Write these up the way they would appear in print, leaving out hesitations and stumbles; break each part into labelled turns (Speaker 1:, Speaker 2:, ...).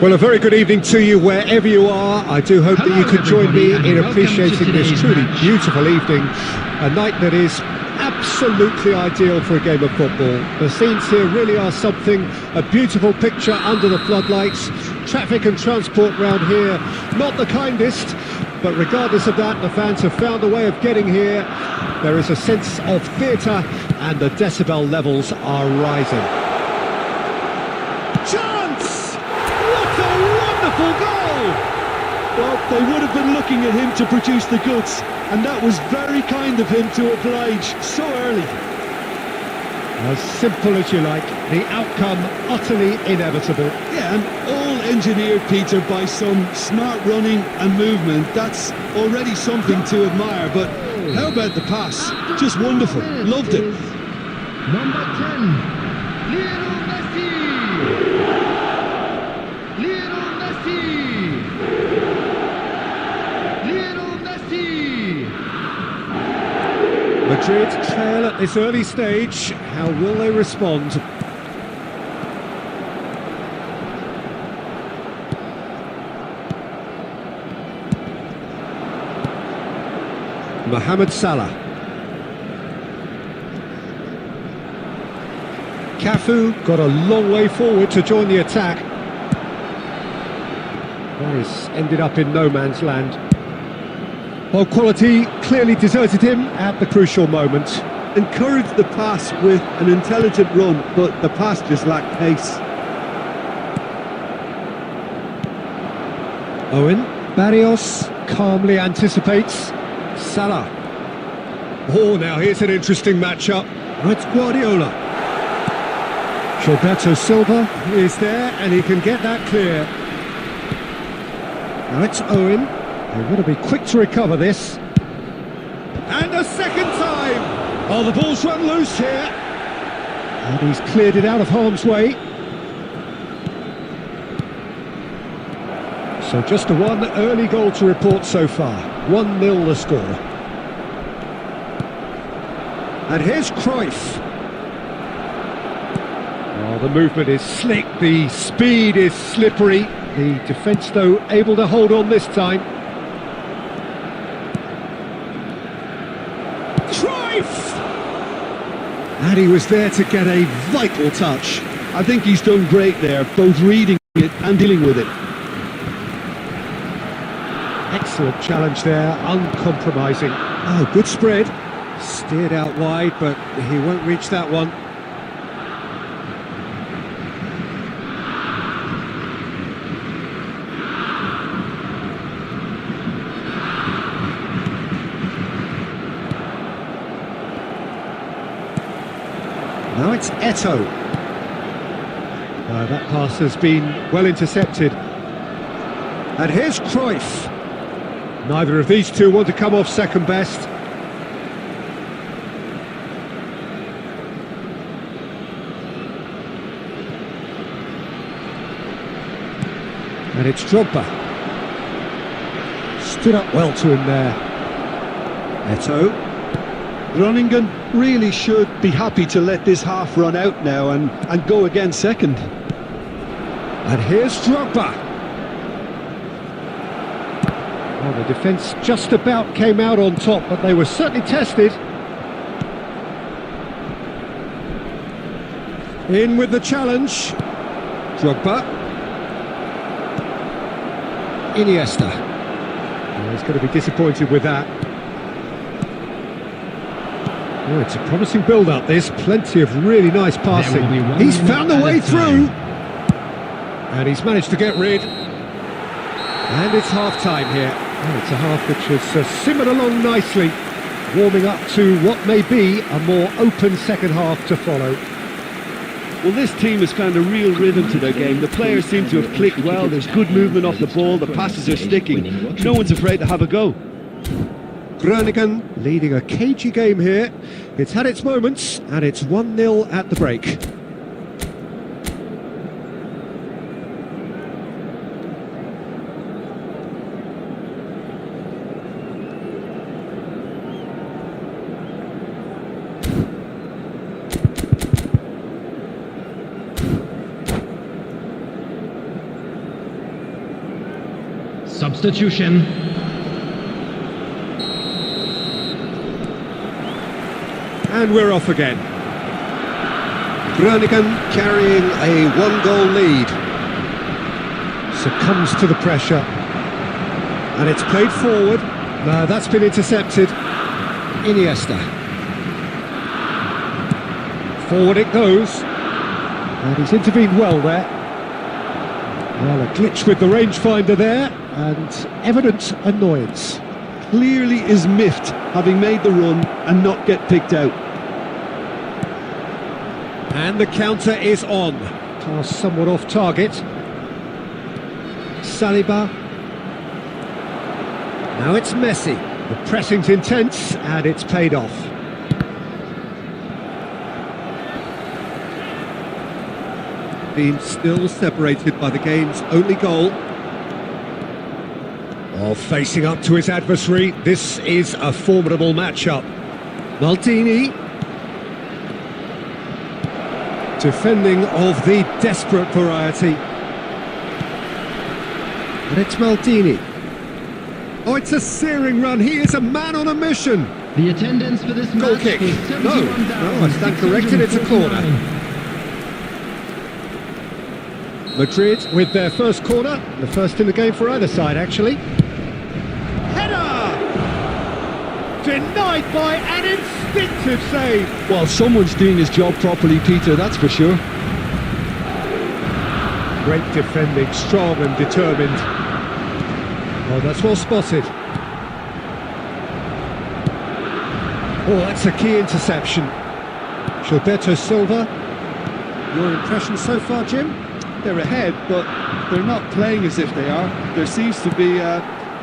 Speaker 1: Well, a very good evening to you wherever you are. I do hope that you could join me in appreciating this truly beautiful evening, a night that is absolutely ideal for a game of football. The scenes here really are something, a beautiful picture under the floodlights. Traffic and transport round here, not the kindest, but regardless of that, the fans have found a way of getting here. There is a sense of theatre and the decibel levels are rising. Chance! What a wonderful goal!
Speaker 2: Well, they would have been looking at him to produce the goods, and that was very kind of him to oblige so early.
Speaker 1: As simple as you like, the outcome utterly inevitable.
Speaker 2: Yeah, and all engineered, Peter, by some smart running and movement. That's already something to admire, but how about the pass? Just wonderful. Loved it.
Speaker 3: Number 10, Lionel Messi! Lionel Messi! Lionel Messi!
Speaker 1: Madrid trail at this early stage. How will they respond? Mohamed Salah. Cafu got a long way forward to join the attack. Morris ended up in no man's land. Well, quality clearly deserted him at the crucial moment.
Speaker 2: Encouraged the pass with an intelligent run, but the pass just lacked pace.
Speaker 1: Owen, Barrios calmly anticipates. Salah. Oh, now here's an interesting matchup. It's Guardiola. Gilberto Silva is there and he can get that clear. Now it's Owen. They've got to be quick to recover this. And a second time! Oh, the ball's run loose here. And he's cleared it out of harm's way. So just the one early goal to report so far. 1-0 the score. And here's Cruyff. Oh, the movement is slick, the speed is slippery. The defence, though, able to hold on this time. Cruyff! And he was there to get a vital touch.
Speaker 2: I think he's done great there, both reading it and dealing with it.
Speaker 1: Excellent challenge there, uncompromising. Oh, good spread. Steered out wide, but he won't reach that one. Now it's Eto'o. That pass has been well intercepted. And here's Cruyff. Neither of these two want to come off second best. And it's Drogba. Stood up well to him there. Eto'o.
Speaker 2: Groningen really should be happy to let this half run out now and go again second.
Speaker 1: And here's Drogba. Well, the defence just about came out on top, but they were certainly tested. In with the challenge. Drogba. Iniesta. Oh, he's going to be disappointed with that. Oh, it's a promising build-up, this. Plenty of really nice passing. He's found the way through. And he's managed to get rid. And it's half-time here. Oh, it's a half which has simmered along nicely, warming up to what may be a more open second half to follow.
Speaker 2: Well, this team has found a real rhythm to their game. The players seem to have clicked well. There's good movement off the ball. The passes are sticking. No one's afraid to have a go.
Speaker 1: Groningen leading a cagey game here. It's had its moments, and it's 1-0 at the break.
Speaker 4: substitution.
Speaker 1: And we're off again. Groningen carrying a one-goal lead. Succumbs to the pressure. And it's played forward. No, that's been intercepted. Iniesta. Forward it goes. And he's intervened well there. Well, a glitch with the rangefinder there, and evident annoyance.
Speaker 2: Clearly is miffed, having made the run and not get picked out.
Speaker 1: And the counter is on. Pass somewhat off target. Saliba. Now it's Messi. The pressing's intense, and it's paid off. Being still separated by the game's only goal. Oh, facing up to his adversary, this is a formidable matchup. Maldini. Defending of the desperate variety. And it's Maldini. Oh, it's a searing run. He is a man on a mission.
Speaker 4: The attendance for this
Speaker 1: Goal
Speaker 4: match
Speaker 1: kick.
Speaker 4: is
Speaker 1: No, I stand corrected. It's a corner.
Speaker 4: 71,649.
Speaker 1: Madrid with their first corner, the first in the game for either side, actually. Header! Denied by an instinctive save.
Speaker 2: Well, someone's doing his job properly, Peter, that's for sure.
Speaker 1: Great defending, strong and determined. Oh, that's well spotted. Oh, that's a key interception. Gilberto Silva. Your impression so far, Jim?
Speaker 2: They're ahead, but they're not playing as if they are. There seems to be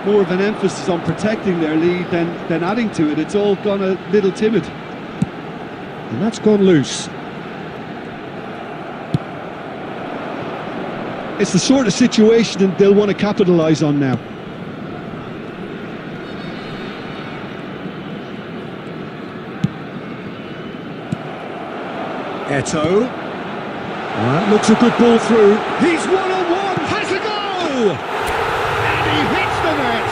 Speaker 2: more of an emphasis on protecting their lead than adding to it. It's all gone a little timid.
Speaker 1: And that's gone loose.
Speaker 2: It's the sort of situation that they'll want to capitalise on now.
Speaker 1: Eto'o. That looks a good ball through. He's one-on-one, has a goal! And he hits the net!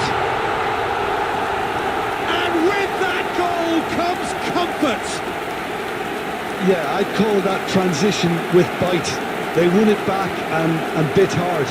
Speaker 1: And with that goal comes comfort!
Speaker 2: Yeah, I'd call that transition with bite. They won it back and bit hard.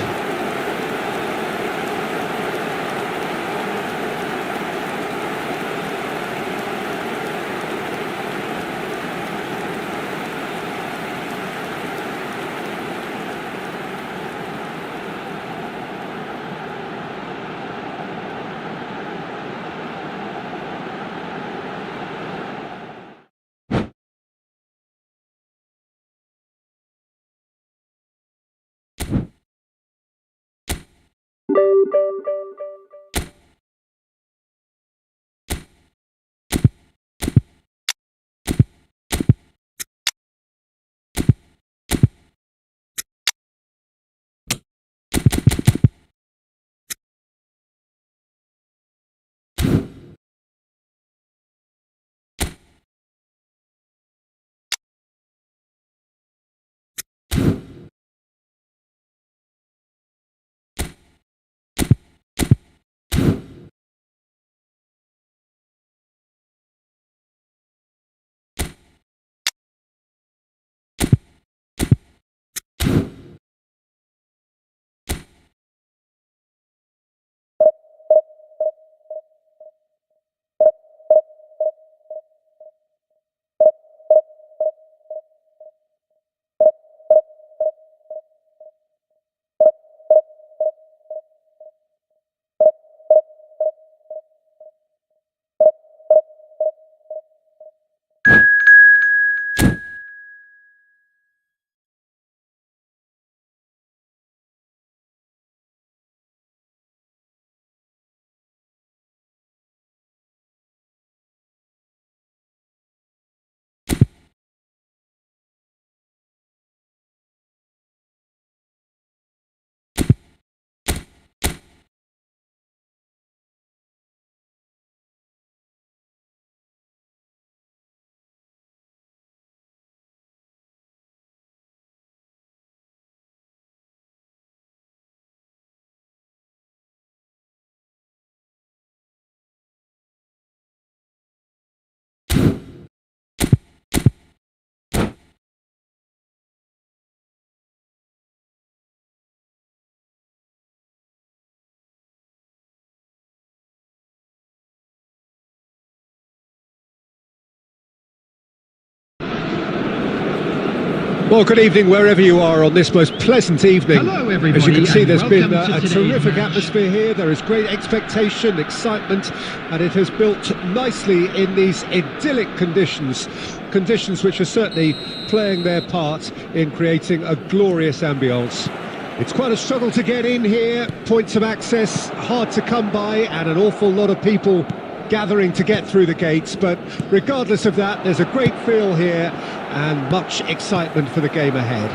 Speaker 1: Well, good evening wherever you are on this most pleasant evening.
Speaker 3: Hello, everybody,
Speaker 1: As you can see,
Speaker 3: and
Speaker 1: there's been
Speaker 3: welcome to
Speaker 1: a
Speaker 3: today's
Speaker 1: terrific
Speaker 3: match.
Speaker 1: atmosphere here. There is great expectation, excitement, and it has built nicely in these idyllic conditions. Conditions which are certainly playing their part in creating a glorious ambience. It's quite a struggle to get in here, points of access hard to come by, and an awful lot of people gathering to get through the gates, but regardless of that, there's a great feel here and much excitement for the game ahead.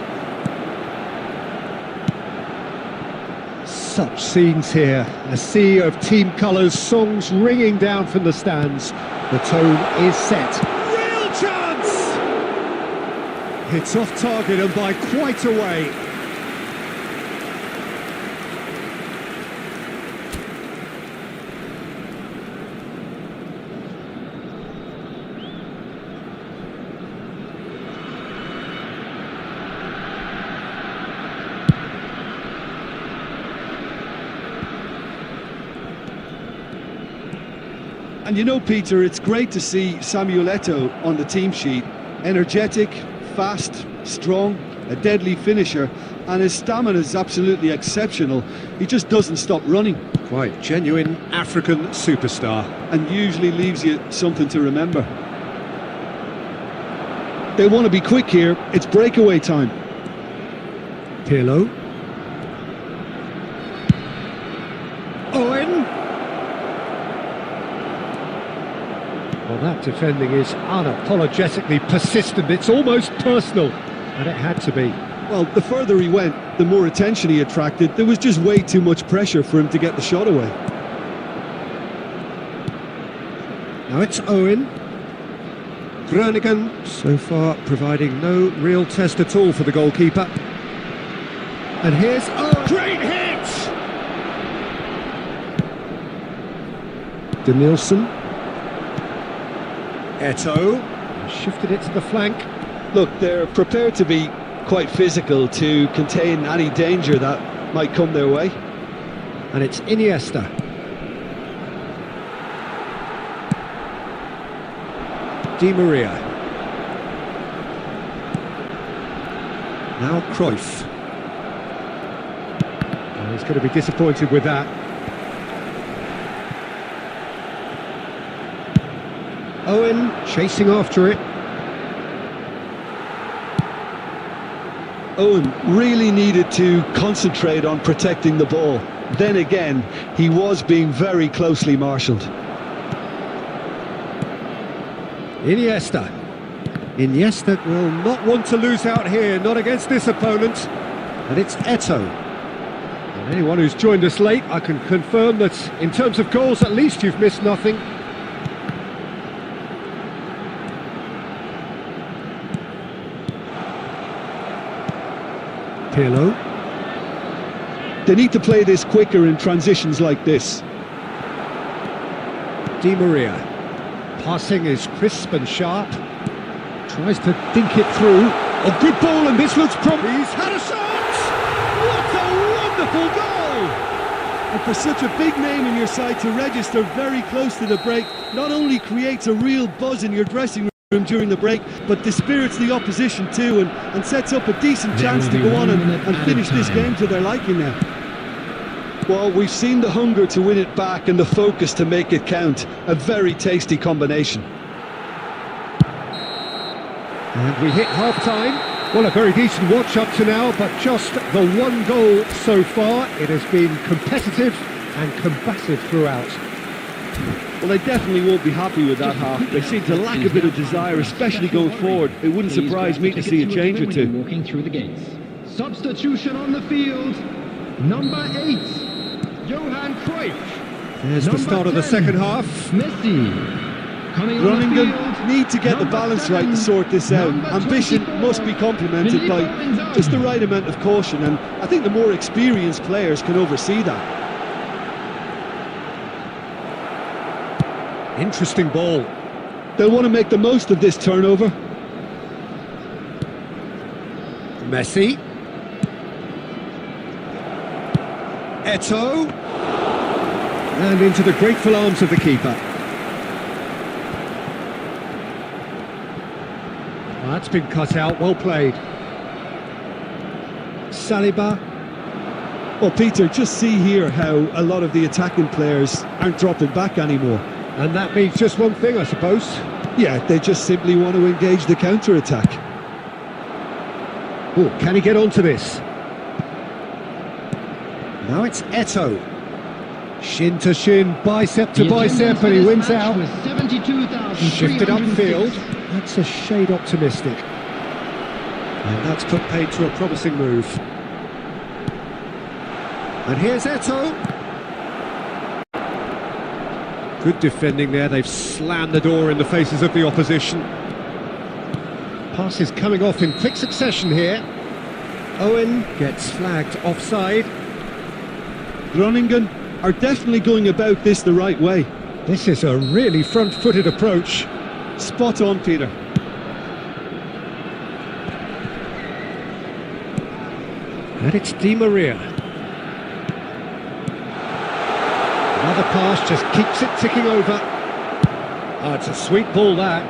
Speaker 1: Such scenes here, a sea of team colours, songs ringing down from the stands. The tone is set. Real chance! It's off target and by quite a way.
Speaker 2: And you know, Peter, it's great to see Samuel Eto'o on the team sheet. Energetic, fast, strong, a deadly finisher, and his stamina is absolutely exceptional. He just doesn't stop running.
Speaker 1: Quite genuine African superstar.
Speaker 2: And usually leaves you something to remember. They want to be quick here. It's breakaway time.
Speaker 1: Pirlo. Owen. Well, that defending is unapologetically persistent. It's almost personal, and it had to be.
Speaker 2: Well, the further he went, the more attention he attracted. There was just way too much pressure for him to get the shot away.
Speaker 1: Now it's Owen. Groningen, so far providing no real test at all for the goalkeeper. And here's Owen. Great hit! Denilson. Eto'o. Shifted it to the flank.
Speaker 2: Look, they're prepared to be quite physical to contain any danger that might come their way.
Speaker 1: And it's Iniesta. Di Maria. Now Cruyff. Oh, he's going to be disappointed with that. Owen chasing after it.
Speaker 2: Owen really needed to concentrate on protecting the ball. Then again, he was being very closely marshalled.
Speaker 1: Iniesta. Iniesta will not want to lose out here, not against this opponent. And it's Eto'o. And anyone who's joined us late, I can confirm that in terms of goals, at least you've missed nothing. Pirlo.
Speaker 2: They need to play this quicker in transitions like this.
Speaker 1: Di Maria. Passing is crisp and sharp. Tries to dink it through. A good ball, and this looks promising. He's had a shot! What a wonderful goal!
Speaker 2: And for such a big name in your side to register very close to the break, not only creates a real buzz in your dressing room during the break, but dispirits the opposition too, and sets up a decent chance to go on and finish this game to their liking now. Well, we've seen the hunger to win it back and the focus to make it count. A very tasty combination.
Speaker 1: And we hit half-time. Well, a very decent watch up to now, but just the one goal so far. It has been competitive and combative throughout.
Speaker 2: Well, they definitely won't be happy with that half. They seem to lack a bit of desire, especially going forward. It wouldn't surprise me to see a change or two.
Speaker 3: Walking through the gates. Substitution on the field. Number 8, Johan Cruyff.
Speaker 1: There's the start of the second half.
Speaker 3: Messi. Coming on the
Speaker 2: Groningen
Speaker 3: field.
Speaker 2: need to get the balance right to sort this out. Ambition must be complemented by just the right amount of caution, and I think the more experienced players can oversee that.
Speaker 1: Interesting ball.
Speaker 2: They'll want to make the most of this turnover.
Speaker 1: Messi. Eto'o. And into the grateful arms of the keeper. Well, that's been cut out, well played. Saliba.
Speaker 2: Well, Peter, just see here how a lot of the attacking players aren't dropping back anymore.
Speaker 1: And that means just one thing, I suppose.
Speaker 2: Yeah, they just simply want to engage the counter-attack.
Speaker 1: Oh, can he get onto this? Now it's Eto'o. Shin to shin, bicep to bicep, and he wins out. Shifted upfield. That's a shade optimistic. And that's put paid to a promising move. And here's Eto'o. Good defending there. They've slammed the door in the faces of the opposition. Passes coming off in quick succession here. Owen gets flagged offside.
Speaker 2: Groningen are definitely going about this the right way.
Speaker 1: This is a really front-footed approach.
Speaker 2: Spot on, Peter.
Speaker 1: And it's Di Maria. Another pass just keeps it ticking over. Oh, it's a sweet ball, that.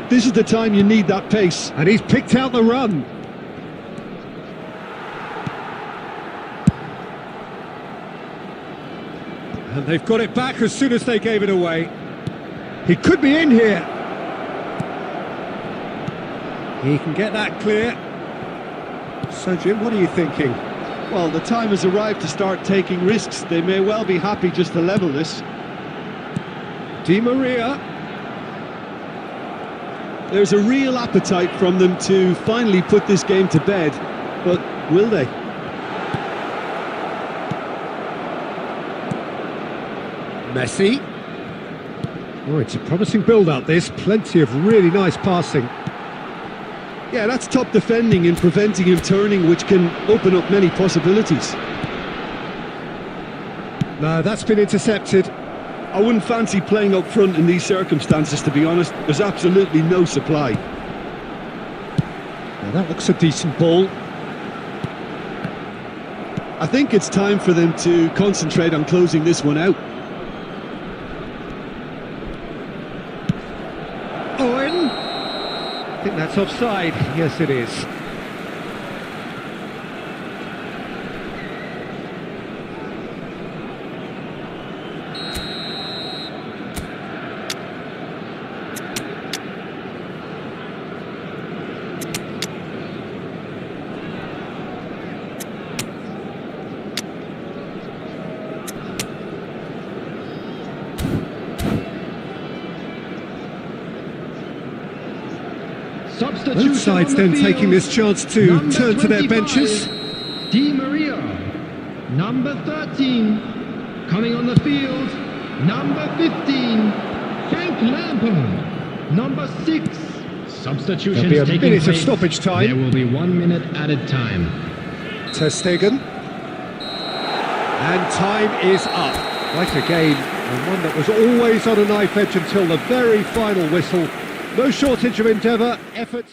Speaker 2: This is the time you need that pace.
Speaker 1: And he's picked out the run. And they've got it back as soon as they gave it away. He could be in here. He can get that clear. So, Jim, what are you thinking?
Speaker 2: Well, the time has arrived to start taking risks. They may well be happy just to level this.
Speaker 1: Di Maria.
Speaker 2: There's a real appetite from them to finally put this game to bed, but will they?
Speaker 1: Messi. Oh, it's a promising build-up, this. Plenty of really nice passing.
Speaker 2: Yeah, that's top defending and preventing him turning, which can open up many possibilities.
Speaker 1: No, that's been intercepted.
Speaker 2: I wouldn't fancy playing up front in these circumstances, to be honest. There's absolutely no supply.
Speaker 1: Now that looks a decent ball.
Speaker 2: I think it's time for them to concentrate on closing this one out.
Speaker 1: Owen! I think that's offside. Yes, it is. Both sides then taking this chance to turn to their benches.
Speaker 3: Di Maria, number 13, coming on the field, number 15, Frank Lampard, number 6. Substitutions
Speaker 1: There'll be a
Speaker 3: taking
Speaker 1: minute
Speaker 3: place.
Speaker 1: of stoppage time.
Speaker 3: There will be 1 minute added time.
Speaker 1: Ter Stegen. And time is up. Quite a game, and one that was always on a knife edge until the very final whistle. No shortage of endeavour, effort.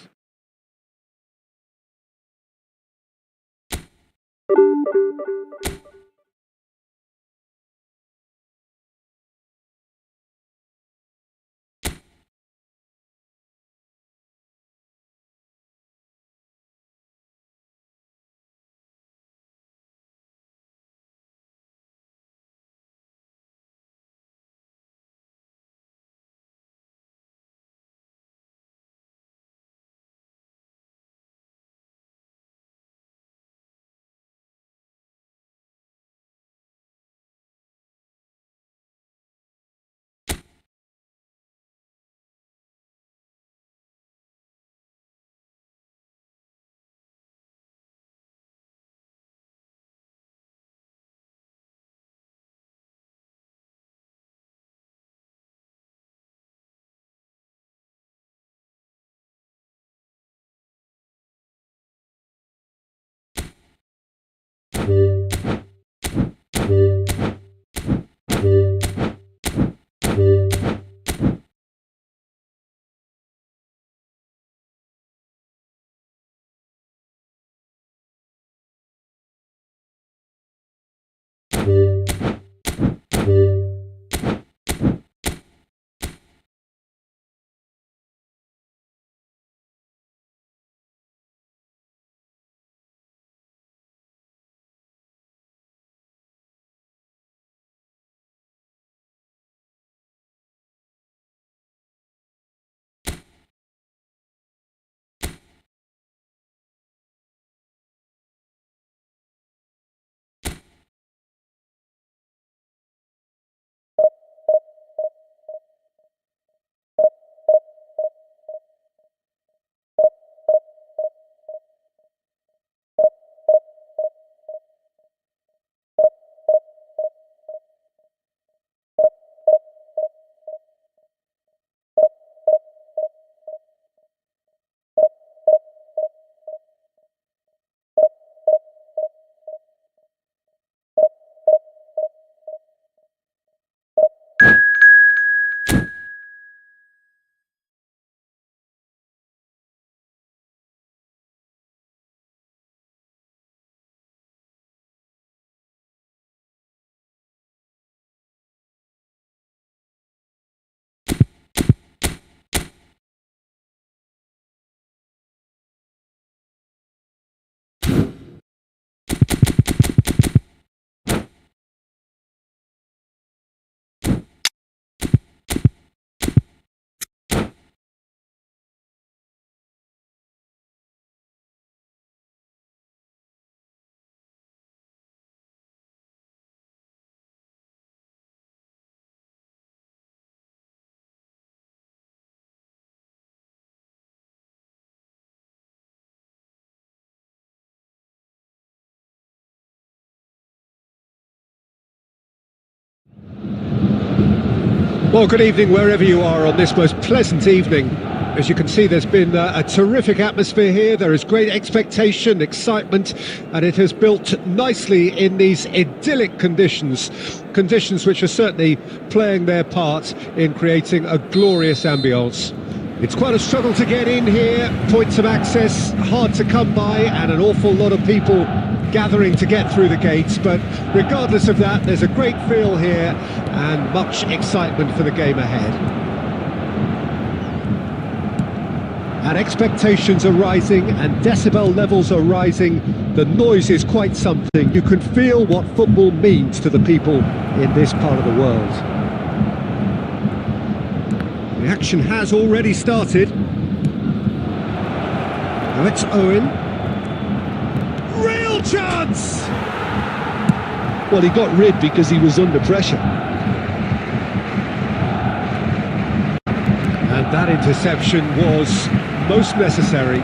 Speaker 1: Well, good evening wherever you are on this most pleasant evening. As you can see, there's been a terrific atmosphere here. There is great expectation, excitement, and it has built nicely in these idyllic conditions. Conditions which are certainly playing their part in creating a glorious ambience. It's quite a struggle to get in here, points of access hard to come by, and an awful lot of people gathering to get through the gates, but regardless of that, there's a great feel here and much excitement for the game ahead. And expectations are rising and decibel levels are rising. The noise is quite something. You can feel what football means to the people in this part of the world. The action has already started. Now it's Owen. Real chance!
Speaker 2: Well, he got rid because he was under pressure.
Speaker 1: And that interception was most necessary.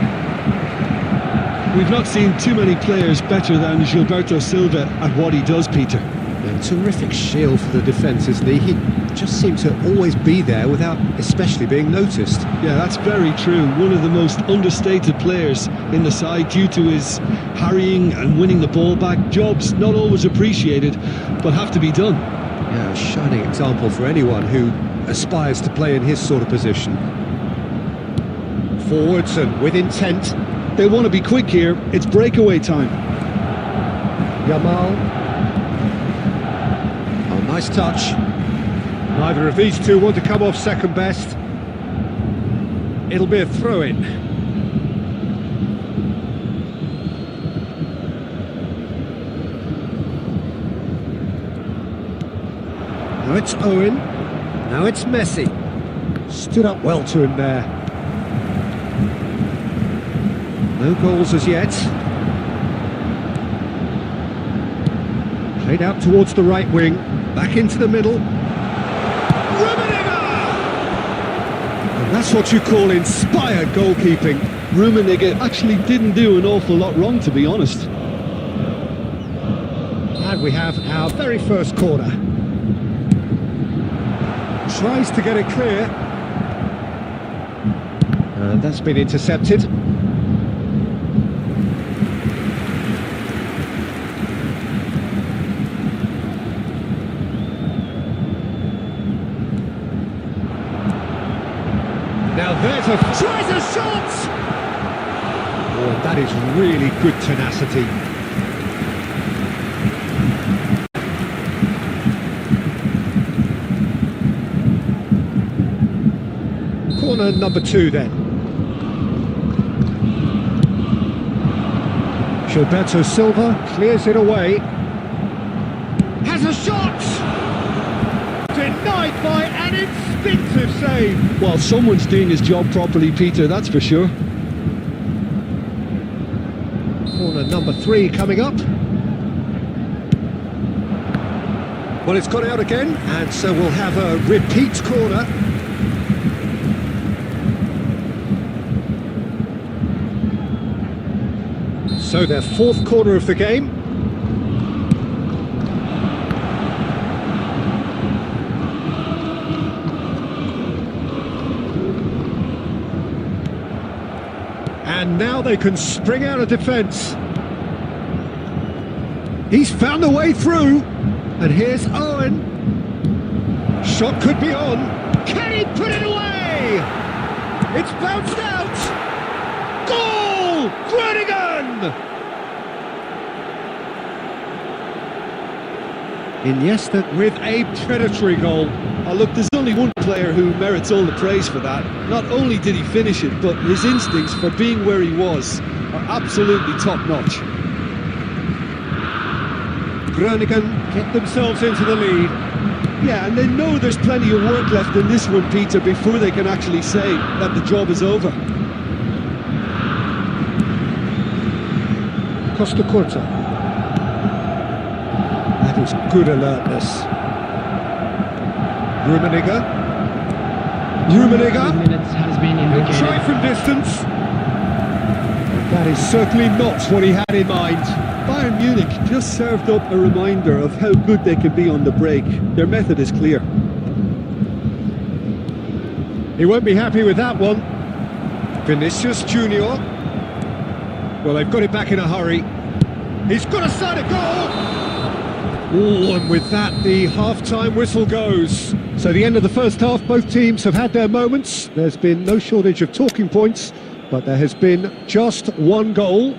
Speaker 2: We've not seen too many players better than Gilberto Silva at what he does, Peter.
Speaker 1: A terrific shield for the defence, isn't he? He just seemed to always be there without especially being noticed.
Speaker 2: Yeah, that's very true. One of the most understated players in the side due to his harrying and winning the ball back. Jobs not always appreciated, but have to be done.
Speaker 1: Yeah, a shining example for anyone who aspires to play in his sort of position. Forwards and with intent.
Speaker 2: They want to be quick here. It's breakaway time.
Speaker 1: Yamal. Oh, nice touch. Neither of these two want to come off second best. It'll be a throw-in. Now it's Owen. Now it's Messi. Stood up well to him there. No goals as yet. Played out towards the right wing. Back into the middle. And that's what you call inspired goalkeeping.
Speaker 2: Rummenigge actually didn't do an awful lot wrong, to be honest.
Speaker 1: And we have our very first corner. Tries to get it clear. And that's been intercepted. Now there's tries a shot! Oh, that is really good tenacity. Corner number 2 then. Gilberto Silva clears it away. Has a shot! Denied by an instinctive save.
Speaker 2: Well, someone's doing his job properly, Peter, that's for sure.
Speaker 1: Corner number 3 coming up. Well, it's gone out again, and so we'll have a repeat corner. So their 4th corner of the game. And now they can spring out of defence. He's found a way through. And here's Owen. Shot could be on. Can he put it away? It's bounced out. Goal! Groningen! Iniesta with a predatory goal.
Speaker 2: Oh, look, there's only one player who merits all the praise for that. Not only did he finish it, but his instincts for being where he was are absolutely top-notch.
Speaker 1: Groningen get themselves into the lead.
Speaker 2: Yeah, and they know there's plenty of work left in this one, Peter, before they can actually say that the job is over.
Speaker 1: Costa Curta. That is good alertness. Rummenigge.
Speaker 3: Minutes has been indicated.
Speaker 1: Try from distance. That is certainly not what he had in mind.
Speaker 2: Bayern Munich just served up a reminder of how good they can be on the break. Their method is clear.
Speaker 1: He won't be happy with that one. Vinicius Junior. Well, they've got it back in a hurry. He's got a side of goal! Oh, and with that, the half-time whistle goes. So the end of the first half, both teams have had their moments. There's been no shortage of talking points, but there has been just one goal,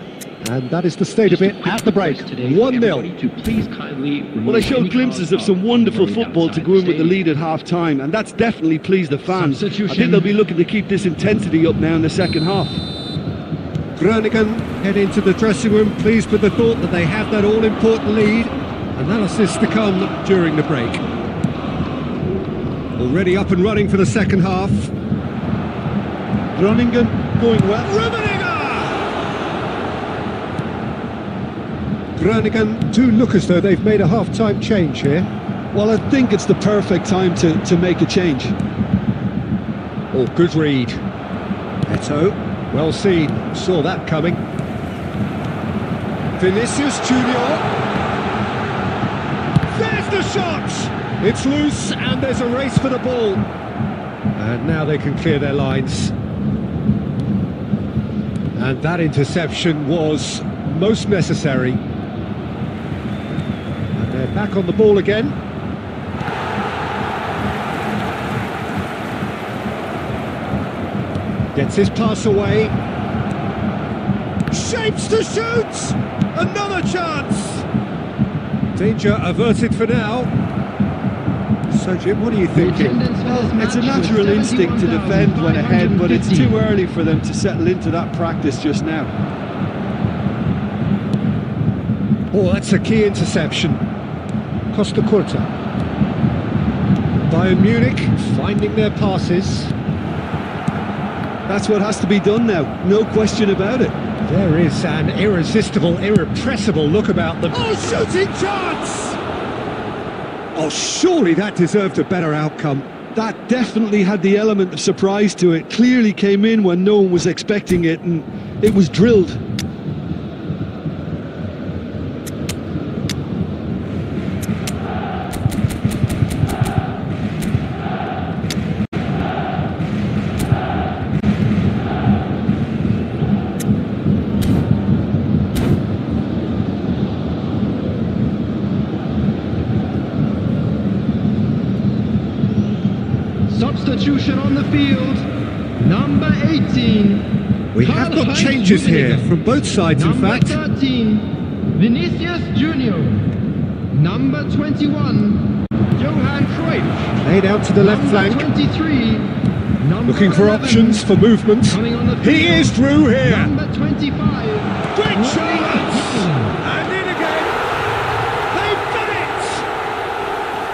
Speaker 1: and that is the state of it at the break. 1-0.
Speaker 2: Well, they showed glimpses of some wonderful football to go in with the lead at half-time, and that's definitely pleased the fans. I think they'll be looking to keep this intensity up now in the second half.
Speaker 1: Groningen head into the dressing room, pleased with the thought that they have that all-important lead. Analysis to come during the break. Already up and running for the second half.
Speaker 2: Groningen going well.
Speaker 1: Groningen do look as though they've made a half-time change here.
Speaker 2: Well, I think it's the perfect time to make a change.
Speaker 1: Oh, good read. Eto, well seen, saw that coming. Vinicius Junior. There's the shot! It's loose and there's a race for the ball. And now they can clear their lines. And that interception was most necessary. And they're back on the ball again. Gets his pass away. Shapes to shoot! Another chance! Danger averted for now. So Jim, what are you thinking?
Speaker 2: It's a natural instinct to defend when ahead, but it's too early for them to settle into that practice just now.
Speaker 1: Oh, that's a key interception. Costa Curta. Bayern Munich finding their passes.
Speaker 2: That's what has to be done now, no question about it.
Speaker 1: There is an irresistible, irrepressible look about them. Oh, shooting chance! Oh, surely that deserved a better outcome.
Speaker 2: That definitely had the element of surprise to it. Clearly came in when no one was expecting it, and it was drilled.
Speaker 3: Substitution on the field, number 18.
Speaker 1: We have got changes here from both sides, in fact.
Speaker 3: Number 13, Vinicius Junior. Number 21, Johan Cruyff.
Speaker 1: Laid out to the left flank.
Speaker 3: 23,
Speaker 1: Looking for
Speaker 3: 11,
Speaker 1: options for movement.
Speaker 3: coming on the field,
Speaker 1: He is through here.
Speaker 3: Number 25.
Speaker 1: Great chance! And in again. They've done it!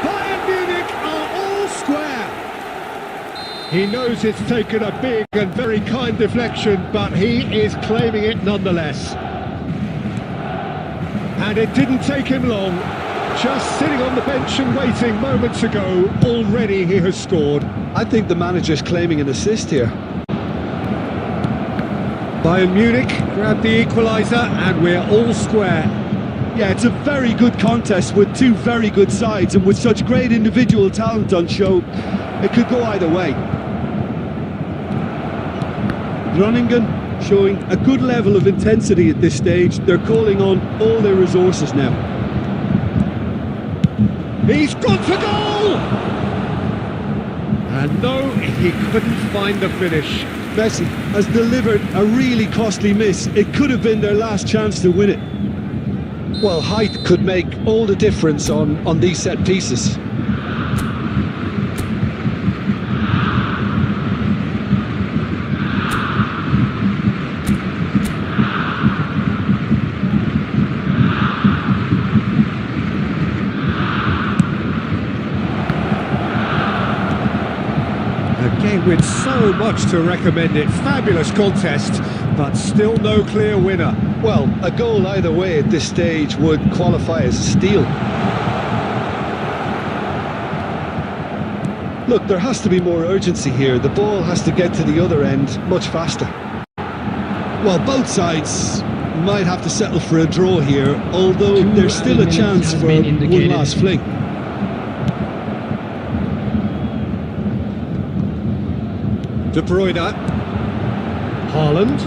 Speaker 1: Bayern Munich are all square. He knows it's taken a big and very kind deflection, but he is claiming it nonetheless. And it didn't take him long. Just sitting on the bench and waiting moments ago, already he has scored.
Speaker 2: I think the manager's claiming an assist here.
Speaker 1: Bayern Munich grab the equaliser and we're all square.
Speaker 2: Yeah, it's a very good contest with two very good sides, and with such great individual talent on show, it could go either way. Groningen showing a good level of intensity at this stage. They're calling on all their resources now.
Speaker 1: He's gone for goal! And no, he couldn't find the finish.
Speaker 2: Messi has delivered a really costly miss. It could have been their last chance to win it. Well, height could make all the difference on these set pieces.
Speaker 1: Again, with so much to recommend it. Fabulous contest, but still no clear winner.
Speaker 2: Well, a goal either way at this stage would qualify as a steal. Look, there has to be more urgency here. The ball has to get to the other end much faster. Well, both sides might have to settle for a draw here, although there's still a chance for one last fling.
Speaker 1: De Bruyne. Haaland.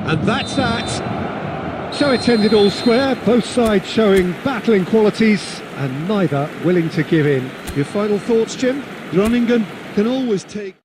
Speaker 1: And that's that. So it's ended all square, both sides showing battling qualities and neither willing to give in. Your final thoughts, Jim?
Speaker 2: Groningen can always take...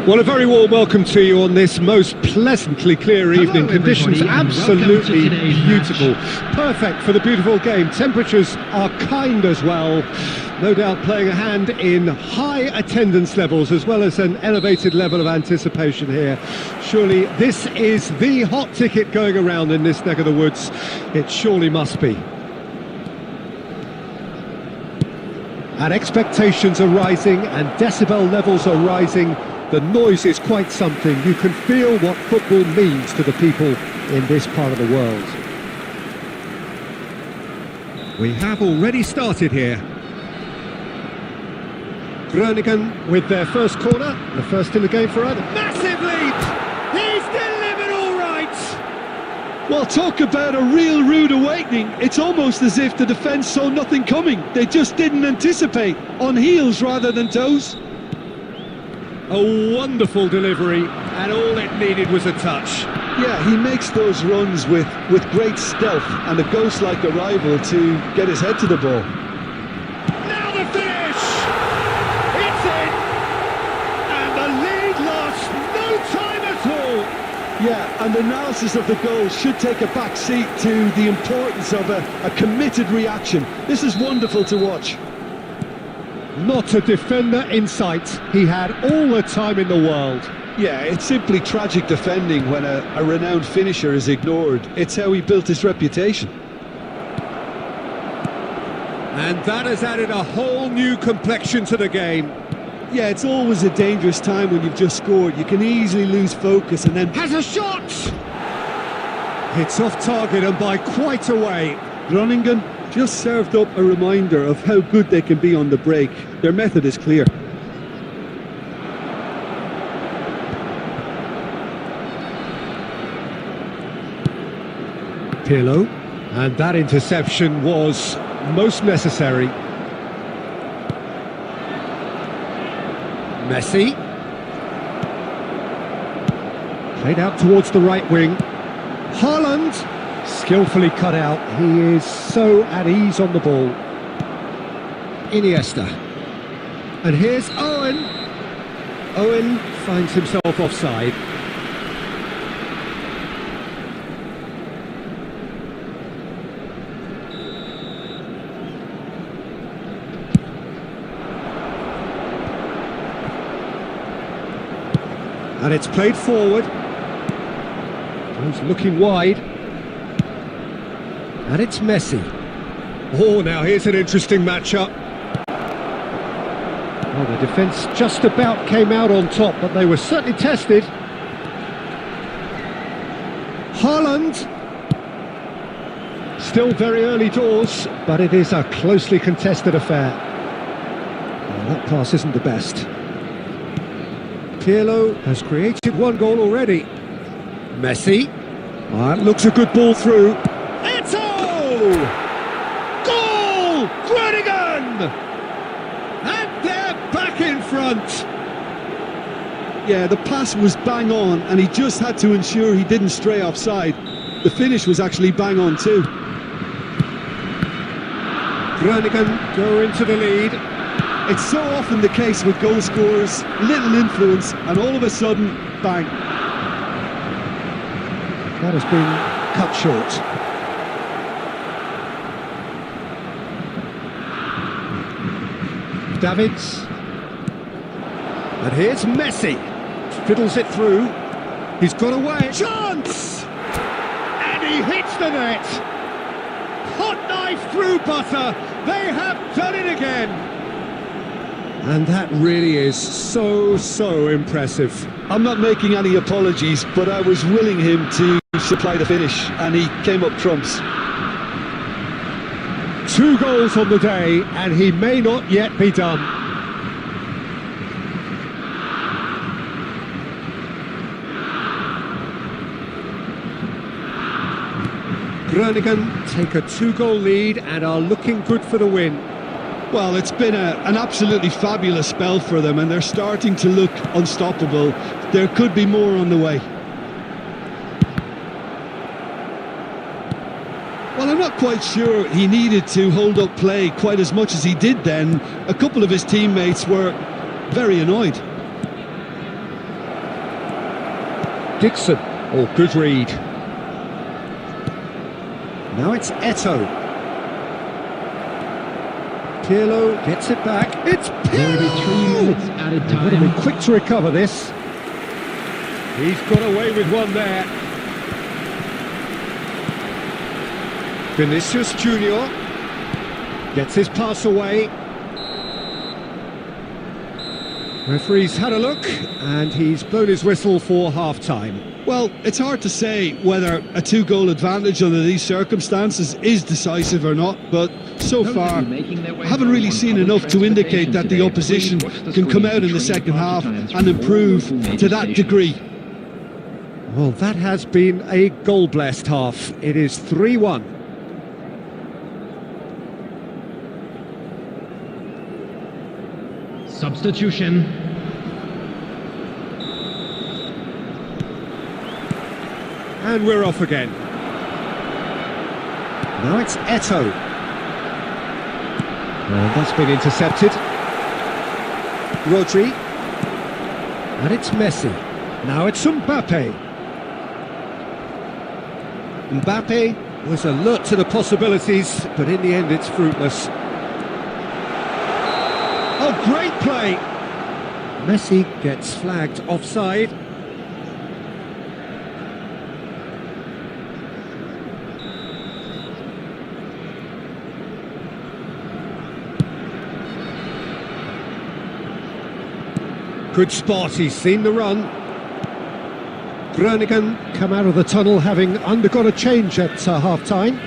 Speaker 1: Well, a very warm welcome to you on this most pleasantly clear evening. Conditions absolutely beautiful. Perfect for the beautiful game. Temperatures are kind as well. No doubt playing a hand in high attendance levels as well as an elevated level of anticipation here. Surely this is the hot ticket going around in this neck of the woods. It surely must be. And expectations are rising and decibel levels are rising. The noise is quite something. You can feel what football means to the people in this part of the world. We have already started here. Groningen with their first corner, the first in the game for either. Massive lead! He's delivered all right!
Speaker 2: Well, talk about a real rude awakening. It's almost as if the defence saw nothing coming. They just didn't anticipate. On heels rather than toes.
Speaker 1: A wonderful delivery, and all it needed was a touch.
Speaker 2: Yeah, he makes those runs with great stealth and a ghost-like arrival to get his head to the ball.
Speaker 1: Now the finish! It's in! And the lead lost no time at all!
Speaker 2: Yeah, and analysis of the goal should take a back seat to the importance of a committed reaction. This is wonderful to watch.
Speaker 1: Not a defender in sight. He had all the time in the world.
Speaker 2: Yeah, it's simply tragic defending when a renowned finisher is ignored. It's how he built his reputation.
Speaker 1: And that has added a whole new complexion to the game.
Speaker 2: Yeah, it's always a dangerous time when you've just scored. You can easily lose focus and then...
Speaker 1: Has a shot! It's off target and by quite a way.
Speaker 2: Groningen just served up a reminder of how good they can be on the break. Their method is clear.
Speaker 1: Pirlo, and that interception was most necessary. Messi. Played out towards the right wing. Haaland, skillfully cut out. He is so at ease on the ball. Iniesta. And here's Owen. Owen finds himself offside. And it's played forward. He's looking wide. And it's Messi. Oh, now here's an interesting matchup. Well, the defence just about came out on top, but they were certainly tested. Haaland. Still very early doors, but it is a closely contested affair. Well, that pass isn't the best. Pirlo has created one goal already. Messi. That looks a good ball through. Eto'o! Goal! Groningen! And they're back in front.
Speaker 2: Yeah, the pass was bang on, and he just had to ensure he didn't stray offside. The finish was actually bang on too.
Speaker 1: Groningen go into the lead.
Speaker 2: It's so often the case with goal scorers, little influence, and all of a sudden, bang.
Speaker 1: That has been cut short. Davids. And here's Messi. Fiddles it through. He's got away. Chance! And he hits the net. Hot knife through butter. They have done it again. And that really is so impressive.
Speaker 2: I'm not making any apologies, but I was willing him to supply the finish, and he came up trumps.
Speaker 1: 2 goals on the day, and he may not yet be done. Groningen take a 2-goal lead and are looking good for the win.
Speaker 2: Well, it's been an absolutely fabulous spell for them, and they're starting to look unstoppable. There could be more on the way. Well, I'm not quite sure he needed to hold up play quite as much as he did then. A couple of his teammates were very annoyed.
Speaker 1: Dixon, oh, good read. Now it's Eto'o. Pirlo gets it back. It's Pirlo!
Speaker 3: 3 minutes added
Speaker 1: They've got to
Speaker 3: time.
Speaker 1: be quick to recover this. He's got away with one there. Vinicius Junior gets his pass away. Referee's had a look and he's blown his whistle for half-time.
Speaker 2: Well, it's hard to say whether a 2-goal advantage under these circumstances is decisive or not, but so far I haven't really seen enough to indicate that the opposition can come out in the second half and improve to that degree.
Speaker 1: Well, that has been a goal-blessed half. It is 3-1.
Speaker 3: Substitution.
Speaker 1: And we're off again. Now it's Eto'o. Well, that's been intercepted. Rodri. And it's Messi. Now it's Mbappe. Mbappe was alert to the possibilities, but in the end it's fruitless. Oh, great play! Messi gets flagged offside. Good spot, he's seen the run. Groningen come out of the tunnel having undergone a change at half-time.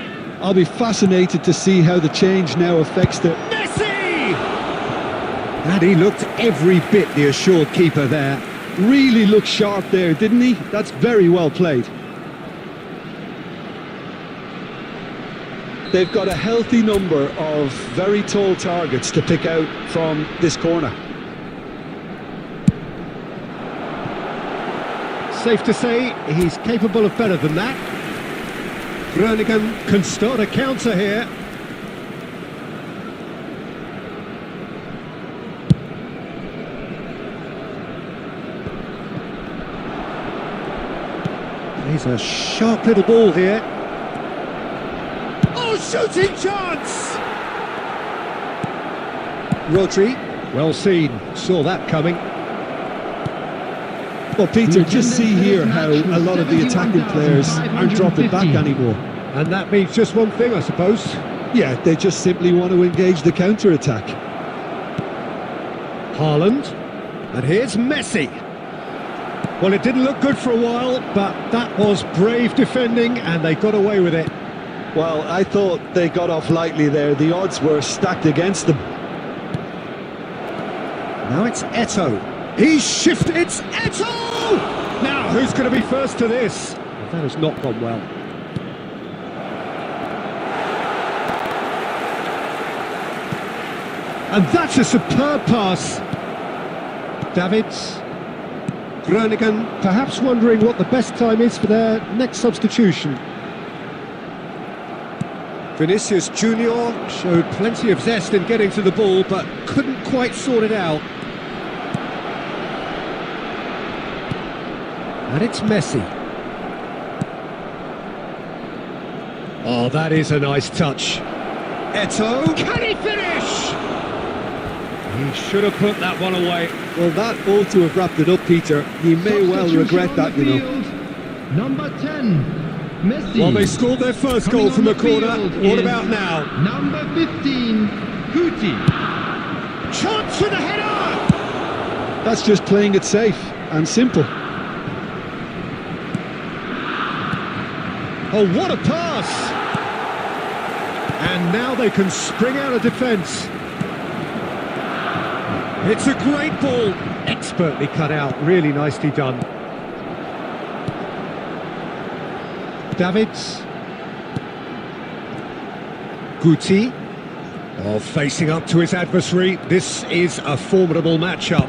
Speaker 2: I'll be fascinated to see how the change now affects the...
Speaker 1: Messi! And he looked every bit the assured keeper there.
Speaker 2: Really looked sharp there, didn't he? That's very well played. They've got a healthy number of very tall targets to pick out from this corner.
Speaker 1: Safe to say he's capable of better than that. Groningen can start a counter here. He's a sharp little ball here. Oh, shooting chance! Rodri, well seen, saw that coming.
Speaker 2: Well, Peter, just see here how a lot of the attacking players aren't dropping back anymore.
Speaker 1: And that means just one thing, I suppose.
Speaker 2: Yeah, they just simply want to engage the counter-attack.
Speaker 1: Haaland, and here's Messi. Well, it didn't look good for a while, but that was brave defending, and they got away with it.
Speaker 2: Well, I thought they got off lightly there. The odds were stacked against them.
Speaker 1: Now it's Eto'o. He's shifted. It's Eto'o! Now, who's going to be first to this? That has not gone well. And that's a superb pass. Davids. Groningen perhaps wondering what the best time is for their next substitution. Vinicius Junior showed plenty of zest in getting to the ball, but couldn't quite sort it out. And it's Messi. Oh, that is a nice touch. Eto'o, can he finish? He should have put that one away.
Speaker 2: Well, that ought to have wrapped it up, Peter. He may well regret that, you know.
Speaker 3: Number 10, Messi.
Speaker 1: Well, they scored their first goal from a corner. What about now?
Speaker 3: Number 15, Guti.
Speaker 1: Chance for the header!
Speaker 2: That's just playing it safe and simple.
Speaker 1: Oh, what a pass! And now they can spring out of defence. It's a great ball. Expertly cut out, really nicely done. Davids. Guti. Oh, facing up to his adversary. This is a formidable matchup.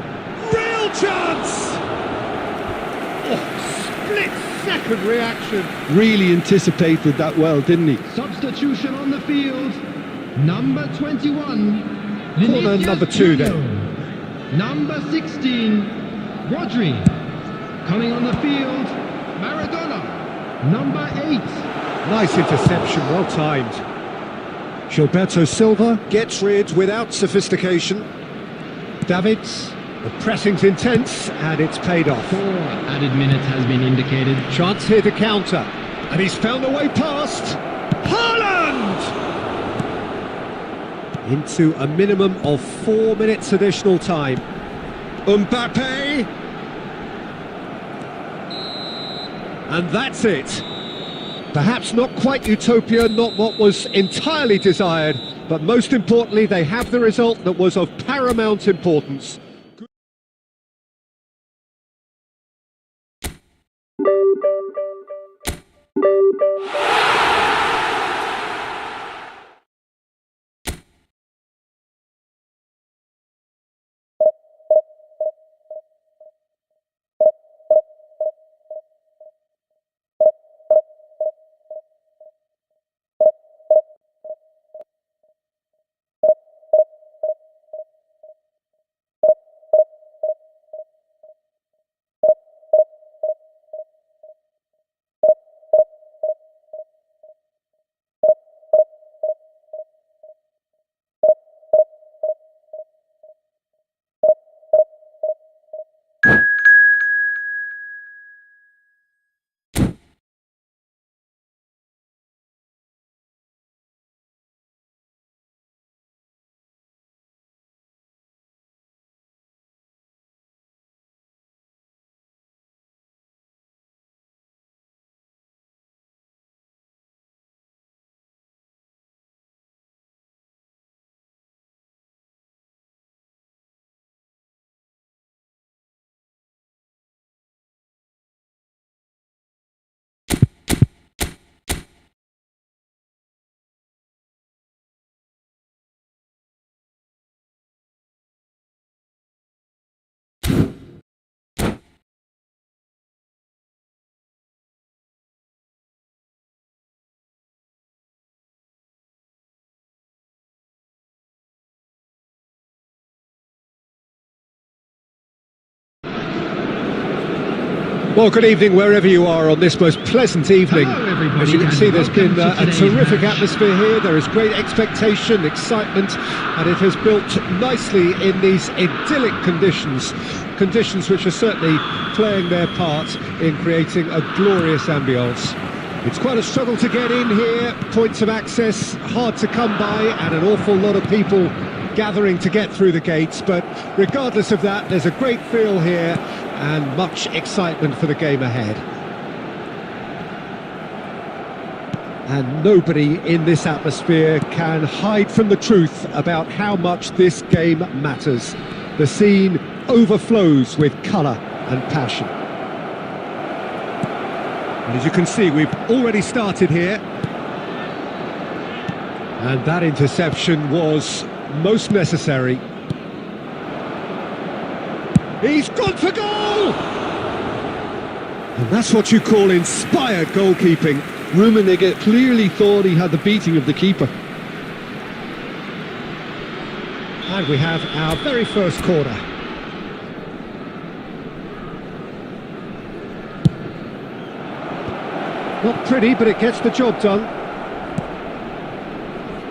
Speaker 1: Real chance! Oh, split-second reaction.
Speaker 2: Really anticipated that well, didn't he?
Speaker 3: Substitution on the field. Number 21,
Speaker 1: Corner
Speaker 3: Vinicius
Speaker 1: number 2
Speaker 3: Junior.
Speaker 1: then.
Speaker 3: Number 16, Rodri. Coming on the field, Maradona. Number 8.
Speaker 1: Nice interception, well timed. Gilberto Silva gets rid without sophistication. Davids, the pressing's intense and it's paid off.
Speaker 3: 4 added minutes has been indicated.
Speaker 1: Chance here to counter, and he's found a way past. Haaland! Into a minimum of 4 minutes additional time. Mbappe! And that's it. Perhaps not quite utopia, not what was entirely desired, but most importantly, they have the result that was of paramount importance. Well, good evening wherever you are on this most pleasant evening.
Speaker 3: Hello, everybody,
Speaker 1: As you can
Speaker 3: and
Speaker 1: see, there's been
Speaker 3: welcome to
Speaker 1: a
Speaker 3: today's
Speaker 1: terrific
Speaker 3: match.
Speaker 1: atmosphere here. There is great expectation, excitement, and it has built nicely in these idyllic conditions. Conditions which are certainly playing their part in creating a glorious ambience. It's quite a struggle to get in here, points of access hard to come by, and an awful lot of people gathering to get through the gates, but regardless of that, there's a great feel here and much excitement for the game ahead. And nobody in this atmosphere can hide from the truth about how much this game matters. The scene overflows with colour and passion. And as you can see, we've already started here. And that interception was most necessary. He's gone for goal! And that's what you call inspired goalkeeping.
Speaker 2: Rummenigge clearly thought he had the beating of the keeper.
Speaker 1: And we have our very first corner. Not pretty, but it gets the job done.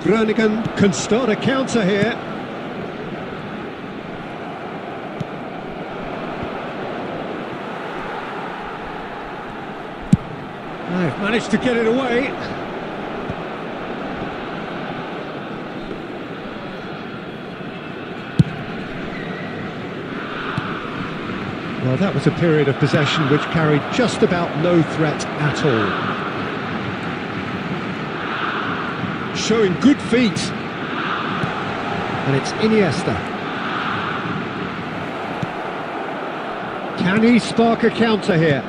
Speaker 1: Groningen can start a counter here. They've managed to get it away. Well, that was a period of possession which carried just about no threat at all. Showing good feet. And it's Iniesta. Can he spark a counter here?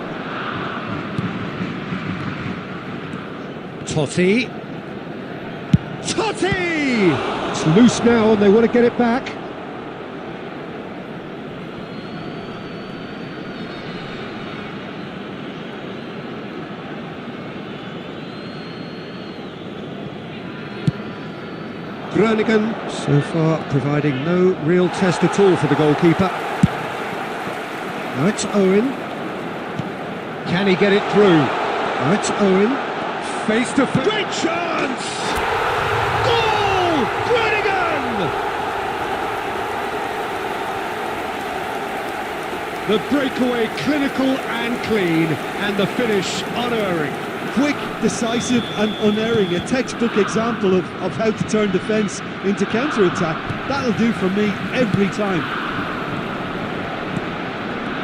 Speaker 1: Totti. Totti! It's loose now and they want to get it back. Groningen so far providing no real test at all for the goalkeeper. Now it's Owen. Can he get it through? Now it's Owen. Face to face. Great chance! Goal! Groningen! The breakaway clinical and clean, and the finish unerring.
Speaker 2: Quick, decisive and unerring, a textbook example of how to turn defence into counter-attack. That'll do for me every time.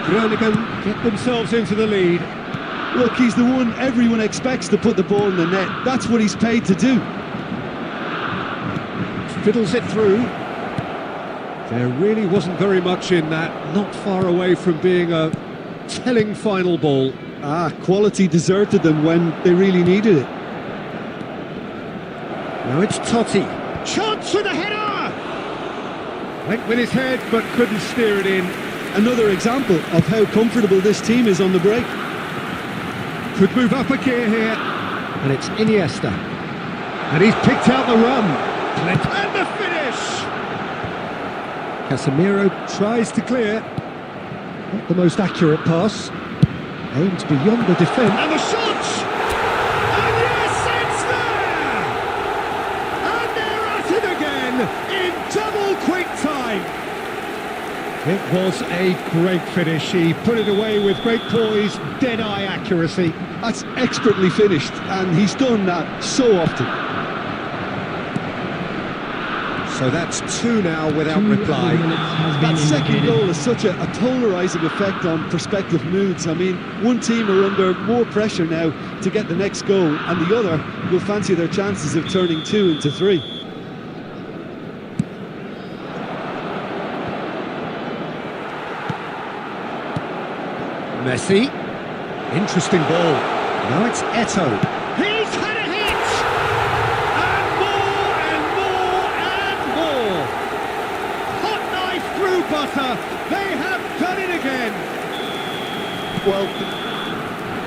Speaker 1: Groningen get themselves into the lead.
Speaker 2: Look, he's the one everyone expects to put the ball in the net. That's what he's paid to do.
Speaker 1: Fiddles it through. There really wasn't very much in that, not far away from being a telling final ball.
Speaker 2: Quality deserted them when they really needed it.
Speaker 1: Now it's Totti. Chance with a header! Went with his head but couldn't steer it in.
Speaker 2: Another example of how comfortable this team is on the break.
Speaker 1: Could move up a gear here. And it's Iniesta. And he's picked out the run. And the finish! Casemiro tries to clear. Not the most accurate pass. Aimed beyond the defence. And the shot! And yes, it's there! And they're at it again in double quick time. It was a great finish. He put it away with great poise, dead-eye accuracy.
Speaker 2: That's expertly finished, and he's done that so often.
Speaker 1: So that's two now without reply.
Speaker 2: That second goal has such a polarising effect on prospective moods. I mean, one team are under more pressure now to get the next goal, and the other will fancy their chances of turning 2 into 3.
Speaker 1: Messi. Interesting ball. Now it's Eto'o. He's had a hit! And more and more and more! Hot knife through butter. They have done it again. Well,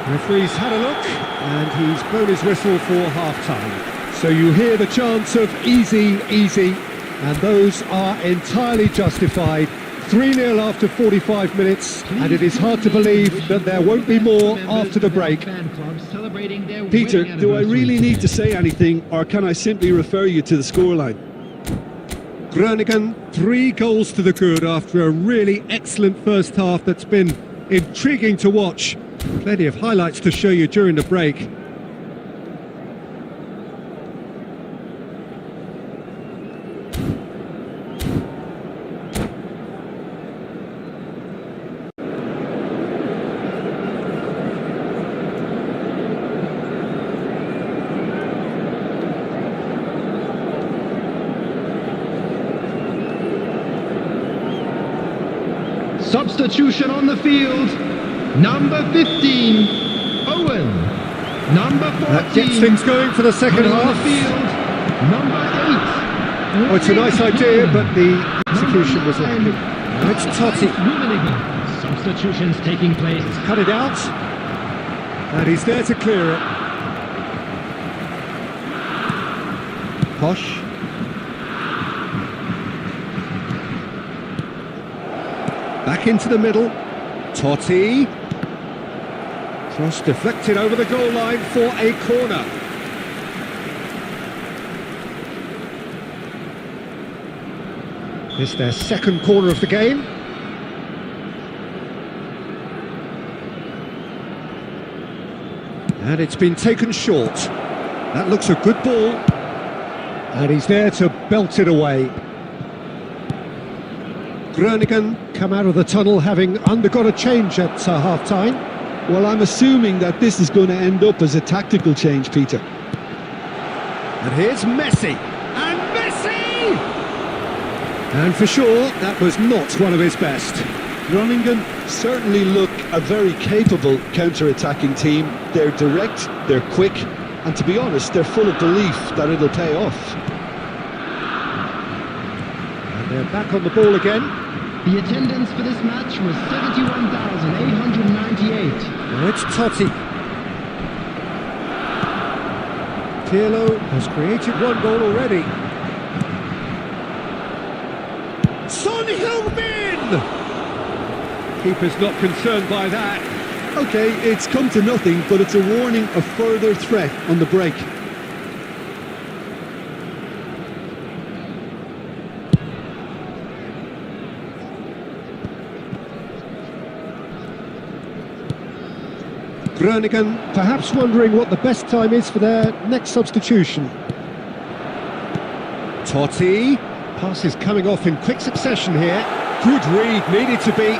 Speaker 1: the referee's had a look and he's blown his whistle for half-time. So you hear the chants of easy, easy, and those are entirely justified. 3-0 after 45 minutes, and it is hard to believe that there won't be more after the break.
Speaker 2: Peter, do I really need to say anything, or can I simply refer you to the scoreline?
Speaker 1: Groningen, 3 goals to the good after a really excellent first half that's been intriguing to watch. Plenty of highlights to show you during the break.
Speaker 3: Substitution on the field. Number 15, Owen. Number 14.
Speaker 1: That gets things going for the second half.
Speaker 3: On the field. Number 8.
Speaker 1: Oh, it's a nice idea, but the execution was lacking. It's Totti.
Speaker 3: Substitutions taking place.
Speaker 1: He's cut it out, and he's there to clear it. Posh. Back into the middle. Totti. Cross deflected over the goal line for a corner. This is their second corner of the game. And it's been taken short. That looks a good ball. And he's there to belt it away. Groningen come out of the tunnel having undergone a change at half-time.
Speaker 2: Well, I'm assuming that this is going to end up as a tactical change, Peter.
Speaker 1: And here's Messi. And Messi! And for sure, that was not one of his best.
Speaker 2: Groningen certainly look a very capable counter-attacking team. They're direct, they're quick, and to be honest, they're full of belief that it'll pay off.
Speaker 1: And they're back on the ball again.
Speaker 3: The attendance for this match was 71,898.
Speaker 1: Now it's Totti. Pirlo has created one goal already. Son Heung-min! Keeper's not concerned by that.
Speaker 2: Okay, it's come to nothing, but it's a warning of further threat on the break.
Speaker 1: Groningen perhaps wondering what the best time is for their next substitution. Totti. Pass is coming off in quick succession here. Good read, needed to be.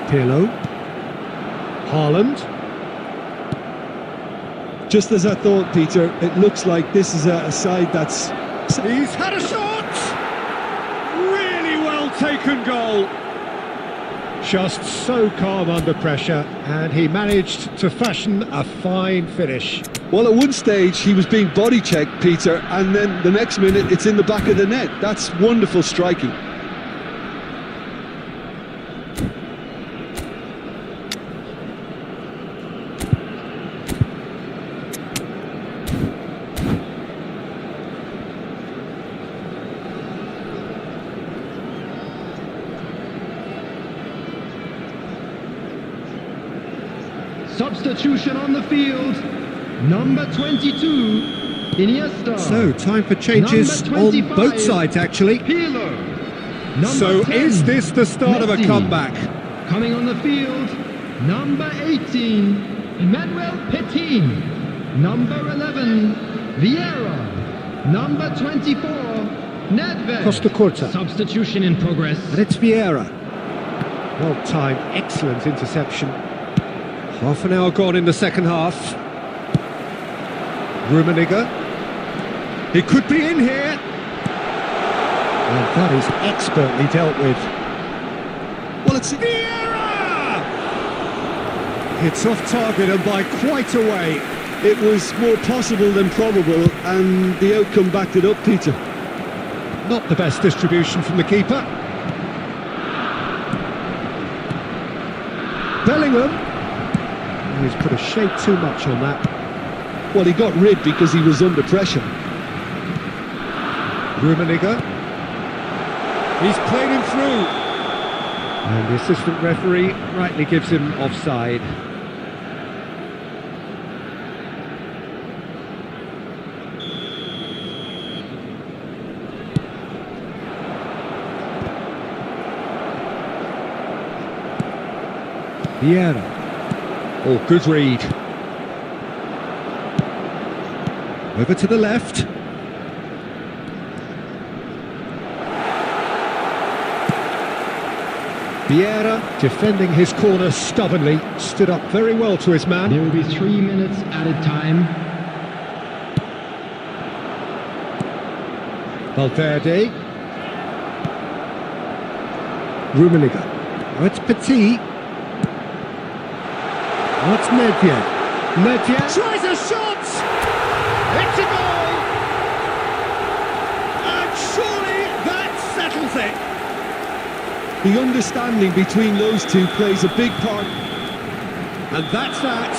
Speaker 1: Pirlo. Haaland.
Speaker 2: Just as I thought, Peter, it looks like this is a side that's...
Speaker 1: He's had a shot! Really well taken goal. Just so calm under pressure, and he managed to fashion a fine finish.
Speaker 2: Well, at one stage he was being body checked, Peter, and then the next minute it's in the back of the net. That's wonderful striking.
Speaker 3: Substitution on the field. Number 22, Iniesta.
Speaker 1: So, time for changes on both sides, actually.
Speaker 3: Pirlo.
Speaker 1: So,
Speaker 3: 10,
Speaker 1: is this the start of a
Speaker 3: Messi.
Speaker 1: comeback?
Speaker 3: Coming on the field, number 18, Emmanuel Petit. Number 11, Vieira. Number 24, Nedved.
Speaker 1: Costa Curta.
Speaker 3: Substitution in progress.
Speaker 1: And it's Vieira. Well timed, excellent interception. Half an hour gone in the second half. Rummenigge. He could be in here. And that is expertly dealt with.
Speaker 2: Well, it's...
Speaker 1: Vieira! It's off target and by quite a way.
Speaker 2: It was more possible than probable, and the outcome backed it up, Peter.
Speaker 1: Not the best distribution from the keeper. Bellingham. He's put a shade too much on that.
Speaker 2: Well, he got rid because he was under pressure.
Speaker 1: Rummenigge. He's played him through. And the assistant referee rightly gives him offside. Vieira. Oh, good read. Over to the left. Vieira, defending his corner stubbornly, stood up very well to his man.
Speaker 3: There will be 3 minutes added time.
Speaker 1: Valverde. Rummenigge. Oh, it's Petit. Oh, it's Nedved. Nedved tries a shot! It's a goal! And surely that settles it!
Speaker 2: The understanding between those two plays a big part.
Speaker 1: And that's that.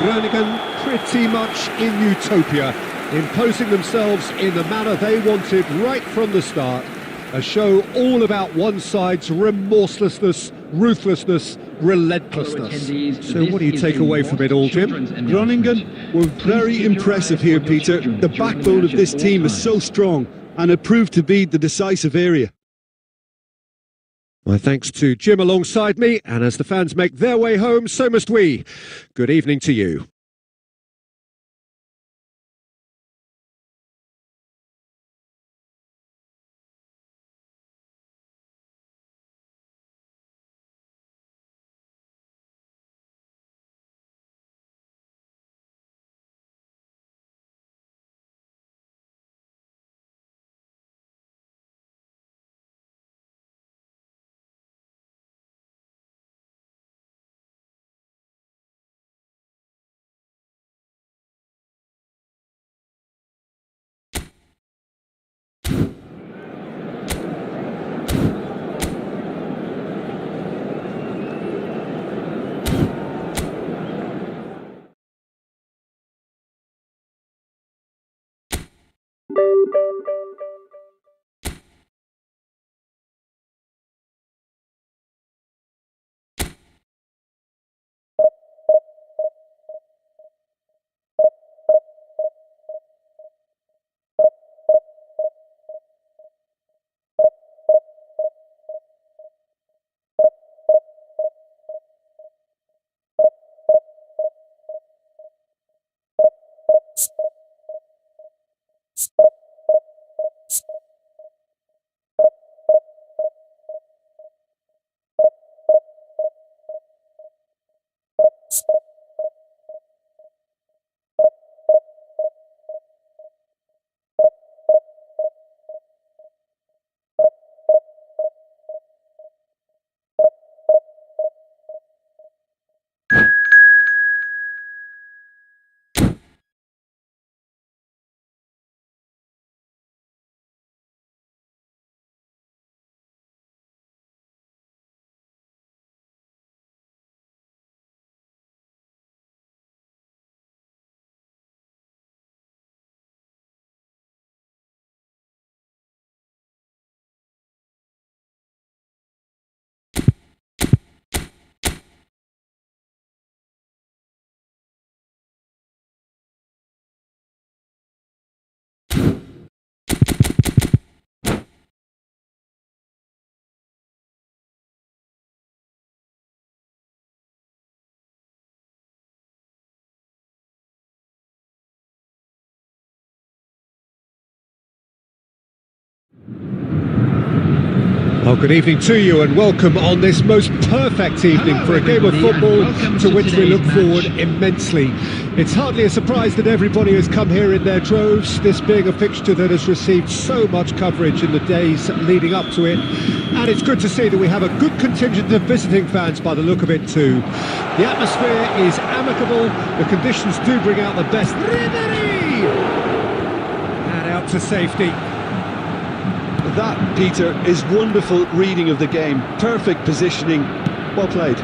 Speaker 1: Groningen pretty much in utopia, imposing themselves in the manner they wanted right from the start. A show all about one side's remorselessness, ruthlessness, relentlessness. So what do you take away from it all, Jim?
Speaker 2: Groningen were very impressive here, Peter. The backbone of this team is so strong, and it proved to be the decisive area.
Speaker 1: My thanks to Jim alongside me, and as the fans make their way home, so must we. Good evening to you. Well, good evening to you and welcome on this most perfect evening for a game of football to which we look forward immensely. It's hardly a surprise that everybody has come here in their droves, this being a fixture that has received so much coverage in the days leading up to it. And it's good to see that we have a good contingent of visiting fans by the look of it too. The atmosphere is amicable, the conditions do bring out the best. RIBERY! And out to safety.
Speaker 2: That, Peter, is wonderful reading of the game. Perfect positioning. Well played.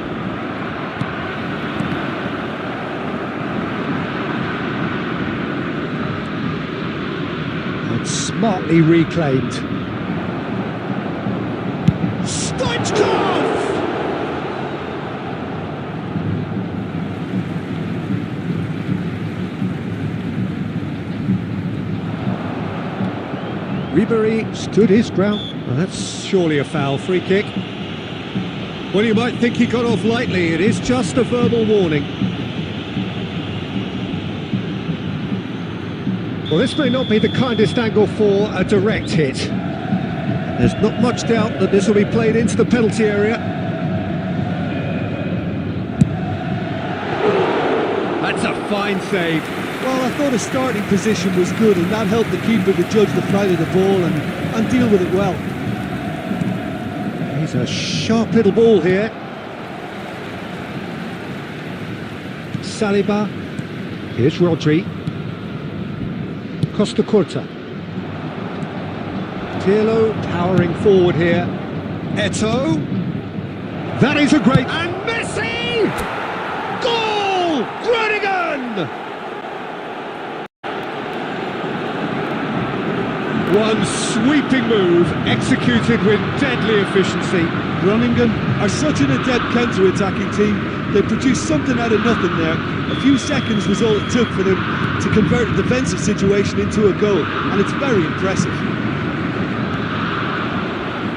Speaker 1: And smartly reclaimed. RIBERY stood his ground. Well, that's surely a foul. Free kick. Well, you might think he got off lightly. It is just a verbal warning. Well, this may not be the kindest angle for a direct hit. There's not much doubt that this will be played into the penalty area. That's a fine save.
Speaker 2: Well, I thought his starting position was good, and that helped the keeper to judge the flight of the ball and deal with it well.
Speaker 1: He's a sharp little ball here. Saliba. Here's Rodri. Costa Curta. Pirlo powering forward here. Eto'o. That is a great... And Messi! Goal! Groningen! One sweeping move, executed with deadly efficiency.
Speaker 2: Groningen are such an adept counter-attacking team. They produced something out of nothing there. A few seconds was all it took for them to convert a defensive situation into a goal, and it's very impressive.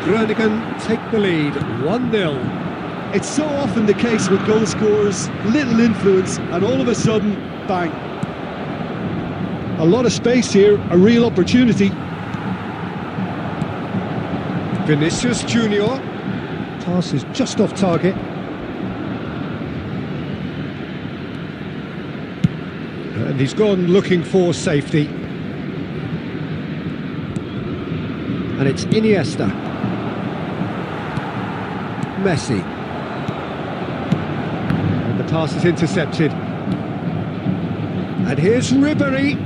Speaker 1: Groningen take the lead, 1-0.
Speaker 2: It's so often the case with goal scorers, little influence, and all of a sudden, bang. A lot of space here, a real opportunity.
Speaker 1: Vinicius Junior. Pass is just off target. And he's gone looking for safety. And it's Iniesta. Messi. And the pass is intercepted. And here's RIBERY.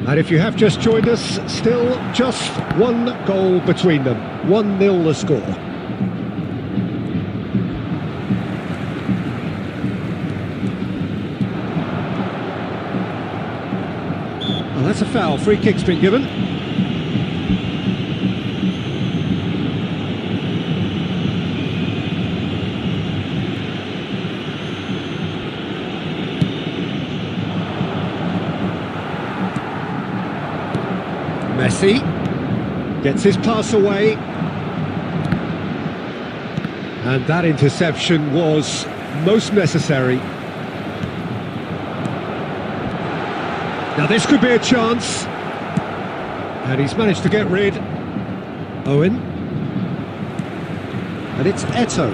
Speaker 1: And if you have just joined us, still just one goal between them. 1-0 the score. Well, that's a foul. Free kick's been given. Messi gets his pass away, and that interception was most necessary. Now this could be a chance, and he's managed to get rid. Owen, and it's Eto'o.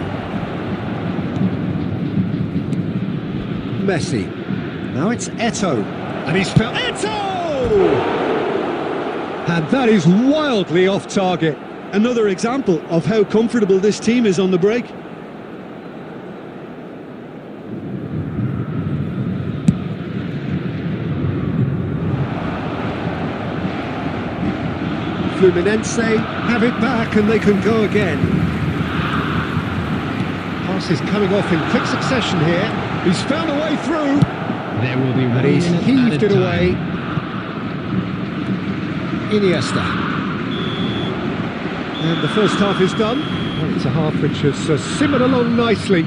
Speaker 1: Messi, now it's Eto'o, and he's found Eto'o! And that is wildly off target.
Speaker 2: Another example of how comfortable this team is on the break.
Speaker 1: Fluminense have it back and they can go again. Pass is coming off in quick succession here. He's found a way through.
Speaker 3: There will be
Speaker 1: and he's heaved it away. Iniesta. And the first half is done. Well, it's a half which has simmered along nicely,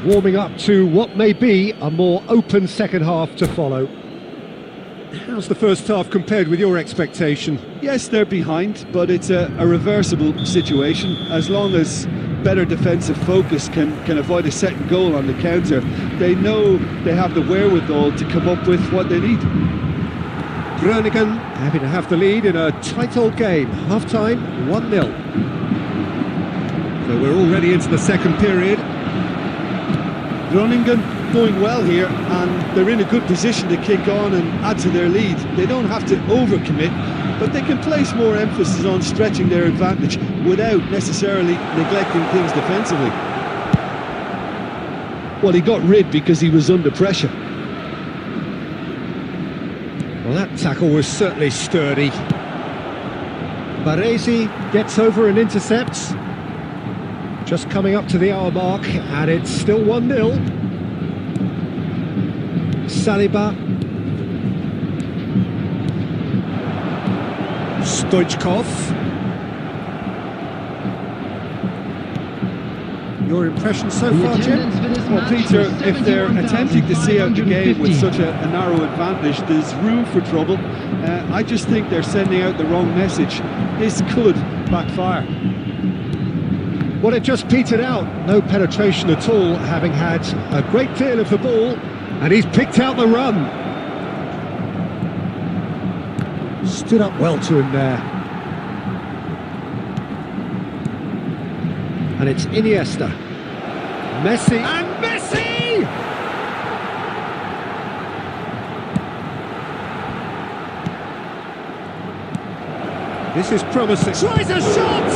Speaker 1: warming up to what may be a more open second half to follow. How's the first half compared with your expectation?
Speaker 2: Yes, they're behind, but it's a reversible situation. As long as better defensive focus can avoid a second goal on the counter, they know they have the wherewithal to come up with what they need.
Speaker 1: Groningen happy to have the lead in a tight old game. Half-time, 1-0. So we're already into the second period.
Speaker 2: Groningen going well here, and they're in a good position to kick on and add to their lead. They don't have to overcommit, but they can place more emphasis on stretching their advantage without necessarily neglecting things defensively. Well, he got rid because he was under pressure.
Speaker 1: Well, that tackle was certainly sturdy. Baresi gets over and intercepts. Just coming up to the hour mark, and it's still 1-0. Saliba. Stoichkov. Your impression so
Speaker 3: The
Speaker 1: far, Jim?
Speaker 3: attendance for this
Speaker 2: Well,
Speaker 3: match
Speaker 2: Peter,
Speaker 3: was
Speaker 2: if they're attempting to see out the game with
Speaker 3: 71,550.
Speaker 2: such a narrow advantage, there's room for trouble. I just think they're sending out the wrong message. This could backfire.
Speaker 1: Well, it just petered out. No penetration at all, having had a great deal of the ball. And he's picked out the run. Stood up well to him there. And it's Iniesta. Messi. And Messi! This is promising. Tries a shot!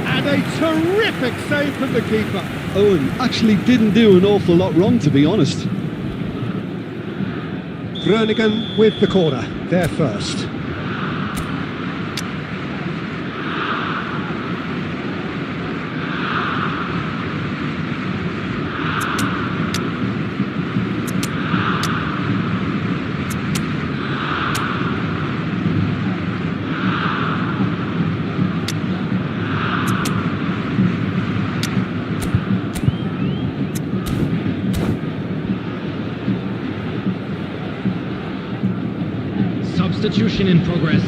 Speaker 1: And a terrific save from the keeper.
Speaker 2: Owen actually didn't do an awful lot wrong, to be honest.
Speaker 1: Groningen with the corner. There first.
Speaker 3: Substitution in progress.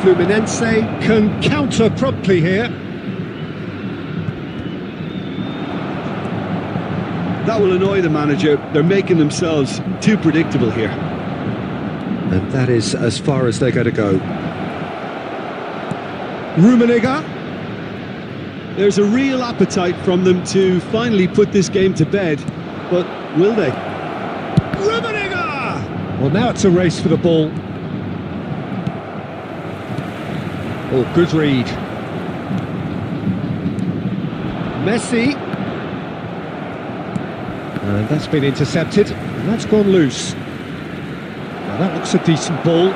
Speaker 1: Fluminense can counter promptly here.
Speaker 2: That will annoy the manager. They're making themselves too predictable here.
Speaker 1: And that is as far as they're going to go. Rummenigge.
Speaker 2: There's a real appetite from them to finally put this game to bed, but will they?
Speaker 1: Rummenigge! Well, now it's a race for the ball. Oh, good read. Messi. And that's been intercepted. And that's gone loose. Now that looks a decent ball.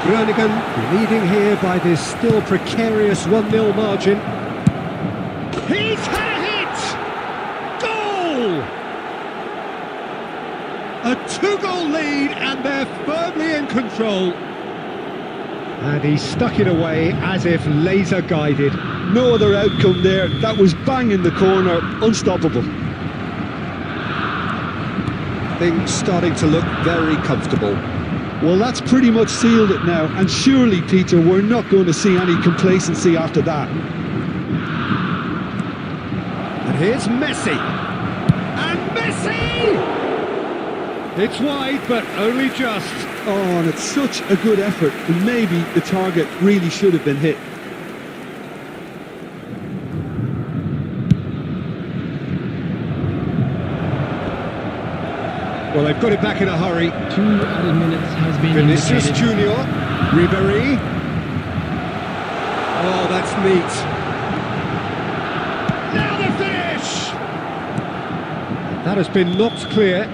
Speaker 1: Groningen leading here by this still precarious 1-0 margin. He's had a hit! Goal! A 2-goal lead and they're firmly in control. And he stuck it away as if laser guided.
Speaker 2: No other outcome there. That was bang in the corner, unstoppable.
Speaker 1: Things starting to look very comfortable.
Speaker 2: Well, that's pretty much sealed it now, and surely, Peter, we're not going to see any complacency after that.
Speaker 1: And here's Messi. And Messi! It's wide, but only just.
Speaker 2: Oh, and it's such a good effort, and maybe the target really should have been hit.
Speaker 1: Well, they've got it back in a hurry.
Speaker 3: 2 added minutes has been
Speaker 1: Vinicius
Speaker 3: indicated.
Speaker 1: Junior, RIBERY. Oh, that's neat. Now the finish! That has been knocked clear.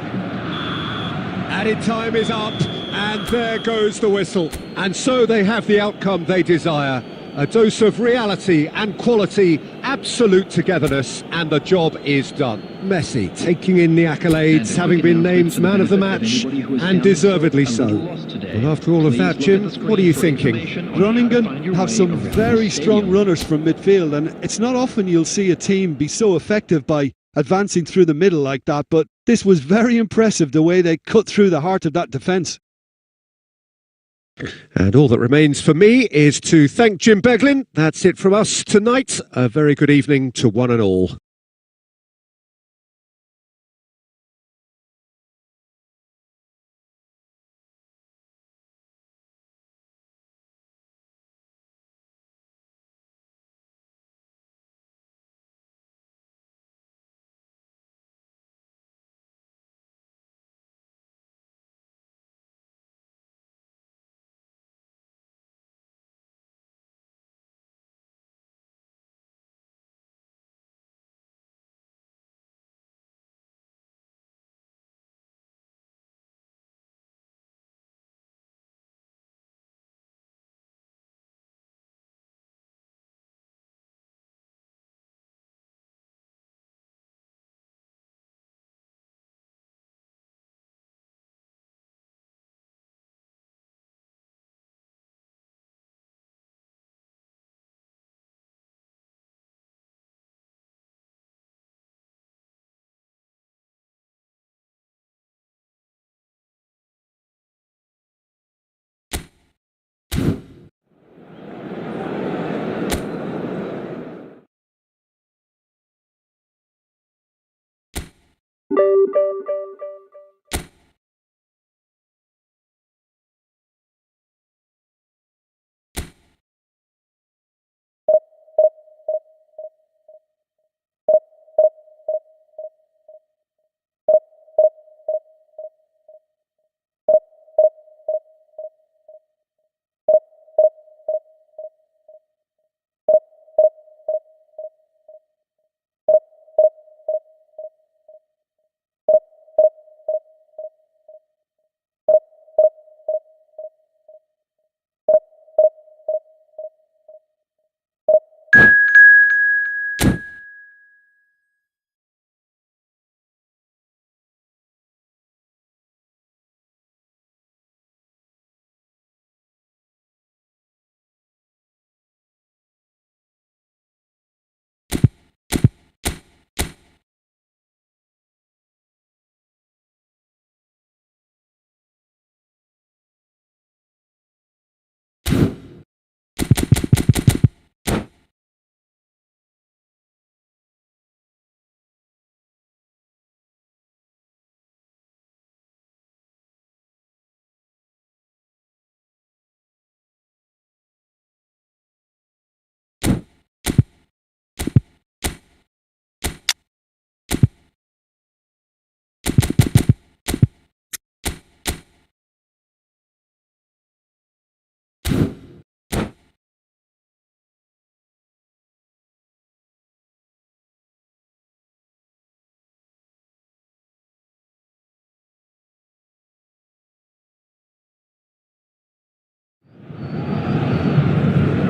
Speaker 1: Added time is up, and there goes the whistle. And so they have the outcome they desire. A dose of reality and quality, absolute togetherness, and the job is done. Messi taking in the accolades, having been named man of the match, and deservedly so. And after all of that, Jim, what are you thinking?
Speaker 2: Groningen have some very strong runners from midfield, and it's not often you'll see a team be so effective by advancing through the middle like that, but this was very impressive the way they cut through the heart of that defence.
Speaker 1: And all that remains for me is to thank Jim Beglin. That's it from us tonight. A very good evening to one and all.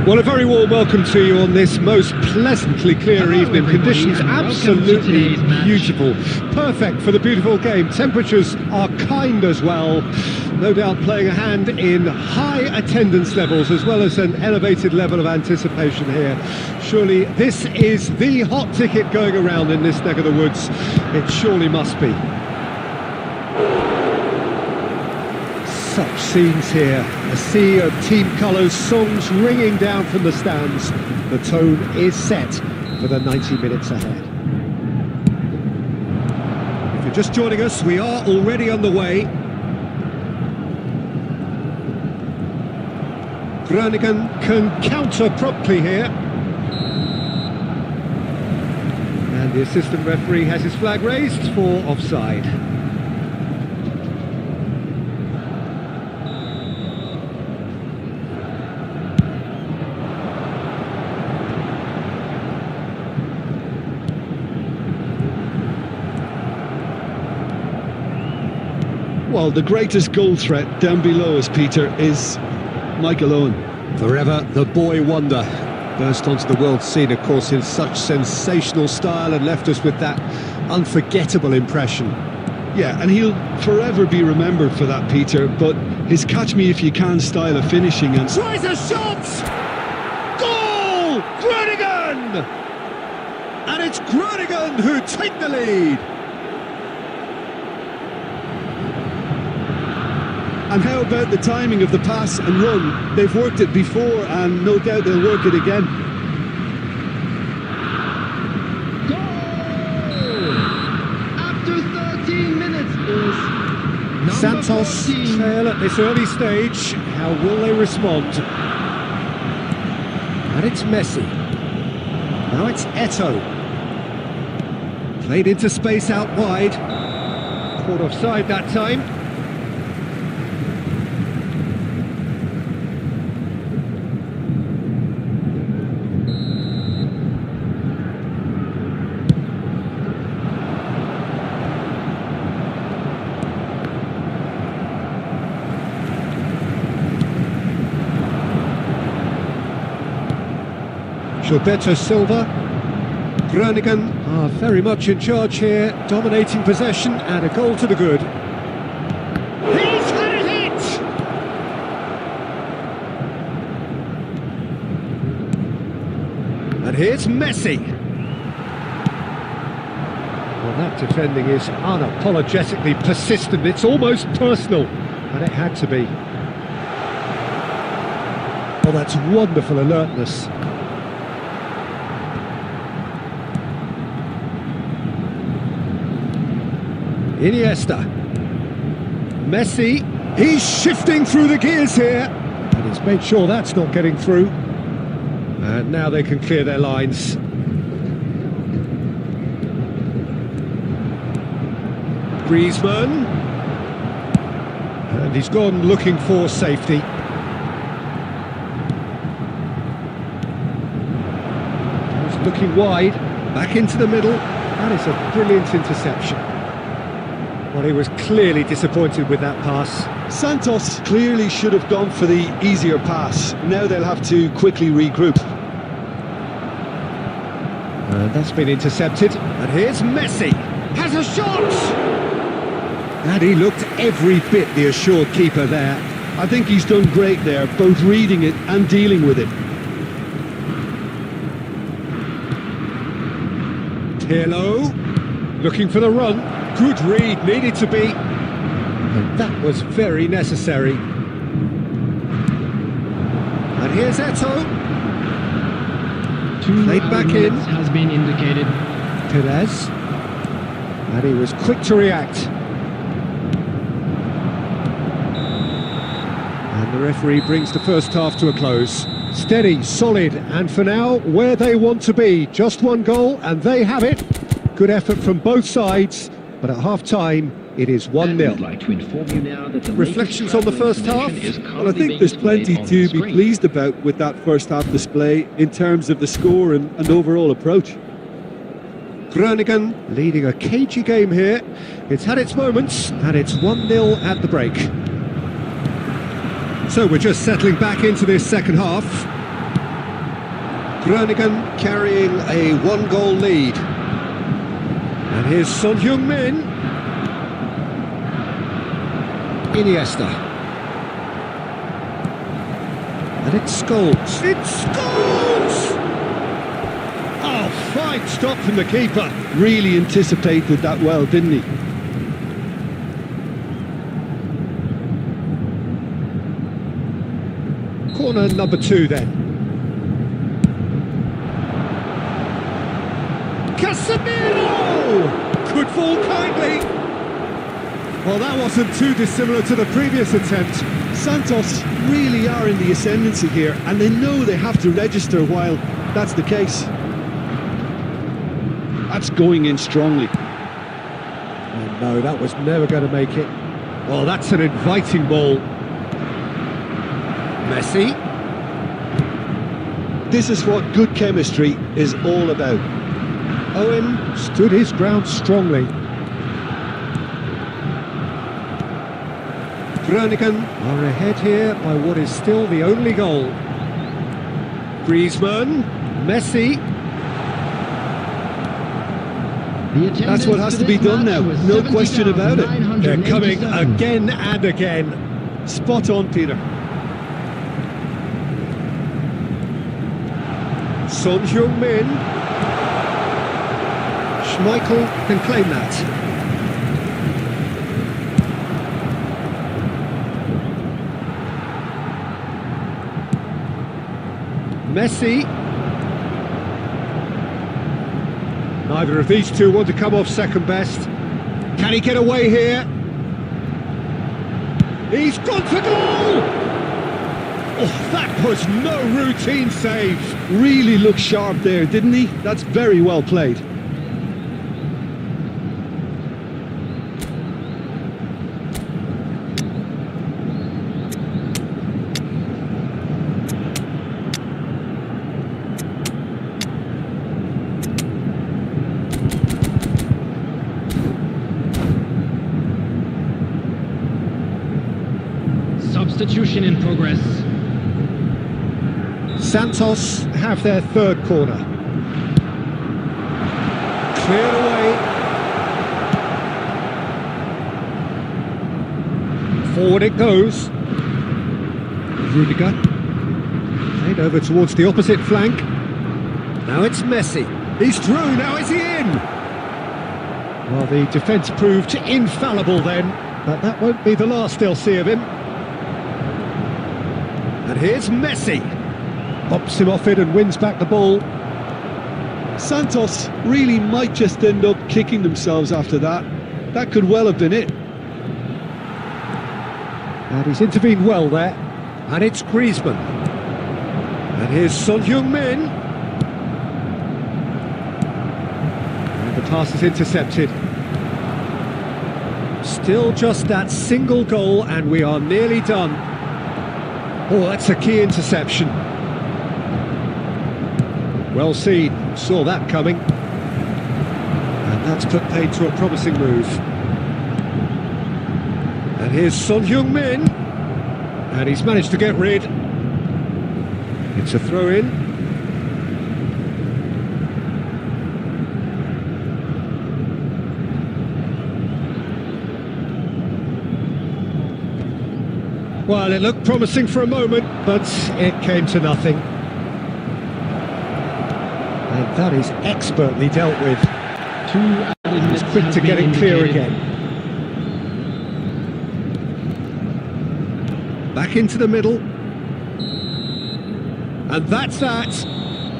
Speaker 1: Well, a very warm welcome to you on this most pleasantly clear evening. Conditions absolutely beautiful. Perfect for the beautiful game. Temperatures are kind as well. No doubt playing a hand in high attendance levels as well as an elevated level of anticipation here. Surely this is the hot ticket going around in this neck of the woods. It surely must be. Such scenes here, a sea of team colours, songs ringing down from the stands. The tone is set for the 90 minutes ahead. If you're just joining us, we are already underway. Groningen can counter promptly here. And the assistant referee has his flag raised for offside.
Speaker 2: Well, the greatest goal threat down below us, Peter, is Michael Owen.
Speaker 1: Forever the boy wonder. Burst onto the world scene, of course, in such sensational style and left us with that unforgettable impression.
Speaker 2: Yeah, and he'll forever be remembered for that, Peter, but his catch-me-if-you-can style of finishing and...
Speaker 1: Tries a shot! Goal! Groningen! And it's Groningen who take the lead.
Speaker 2: And how about the timing of the pass and run? They've worked it before and no doubt they'll work it again.
Speaker 3: Goal! After 13 minutes is number
Speaker 1: Santos
Speaker 3: 14.
Speaker 1: trail at this early stage. How will they respond? And it's Messi. Now it's Eto'o. Played into space out wide. Caught offside that time. Gilberto Silva. Groningen are very much in charge here, dominating possession and a goal to the good. He's had it hit! And here's Messi. Well, that defending is unapologetically persistent. It's almost personal, and it had to be. Oh, that's wonderful alertness. Iniesta. Messi. He's shifting through the gears here. And he's made sure that's not getting through. And now they can clear their lines. Griezmann. And he's gone looking for safety. He's looking wide. Back into the middle. That is a brilliant interception. Well, he was clearly disappointed with that pass.
Speaker 2: Santos clearly should have gone for the easier pass. Now they'll have to quickly regroup.
Speaker 1: And that's been intercepted. And here's Messi. Has a shot! And he looked every bit the assured keeper there.
Speaker 2: I think he's done great there, both reading it and dealing with it.
Speaker 1: Pirlo, looking for the run. Good read, needed to be. And that was very necessary. And here's Eto'o. Played back in.
Speaker 3: Has been indicated.
Speaker 1: Perez. And he was quick to react. And the referee brings the first half to a close. Steady, solid, and for now, where they want to be. Just one goal, and they have it. Good effort from both sides, but at half-time, it is 1-0.
Speaker 3: I'd like to inform you now that the
Speaker 1: Reflections on the first half?
Speaker 2: Well, I think there's plenty to be pleased about with that first half display in terms of the score and overall approach.
Speaker 1: Groningen leading a cagey game here. It's had its moments, and it's 1-0 at the break. So we're just settling back into this second half. Groningen carrying a one-goal lead. And here's Son Heung-min. Iniesta. And it's Scholes. It's Scholes! Oh, fine stop from the keeper.
Speaker 2: Really anticipated that well, didn't he?
Speaker 1: Corner number 2 then. Casemiro! Could fall kindly. Well, that wasn't too dissimilar to the previous attempt.
Speaker 2: Santos really are in the ascendancy here, and they know they have to register while that's the case. That's going in strongly.
Speaker 1: Oh no, that was never going to make it. Well, that's an inviting ball. Messi.
Speaker 2: This is what good chemistry is all about.
Speaker 1: Owen stood his ground strongly. Groningen are ahead here by what is still the only goal. Griezmann, Messi.
Speaker 2: That's what has to be done now, no question about it.
Speaker 1: They're coming again and again.
Speaker 2: Spot on, Peter.
Speaker 1: Son Heung-min. Schmeichel can claim that. Messi. Neither of these two want to come off second best. Can he get away here? He's gone for goal! Oh, that was no routine save.
Speaker 2: Really looked sharp there, didn't he? That's very well played.
Speaker 3: Substitution in progress.
Speaker 1: Santos have their third corner. Cleared away. Forward it goes. Rudiger. Played over towards the opposite flank. Now it's Messi. He's through, now is he in? Well, the defence proved infallible then, but that won't be the last they'll see of him. And here's Messi. Pops him off it and wins back the ball.
Speaker 2: Santos really might just end up kicking themselves after that. That could well have been it.
Speaker 1: And he's intervened well there. And it's Griezmann. And here's Son Heung-min. And the pass is intercepted. Still just that single goal and we are nearly done. Oh, that's a key interception. Well seen, saw that coming. And that's put paid to a promising move. And here's Son Heung-min. And he's managed to get rid. It's a throw-in. Well, it looked promising for a moment, but it came to nothing. And that is expertly dealt with. He's quick to get it clear again. Back into the middle. And that's that.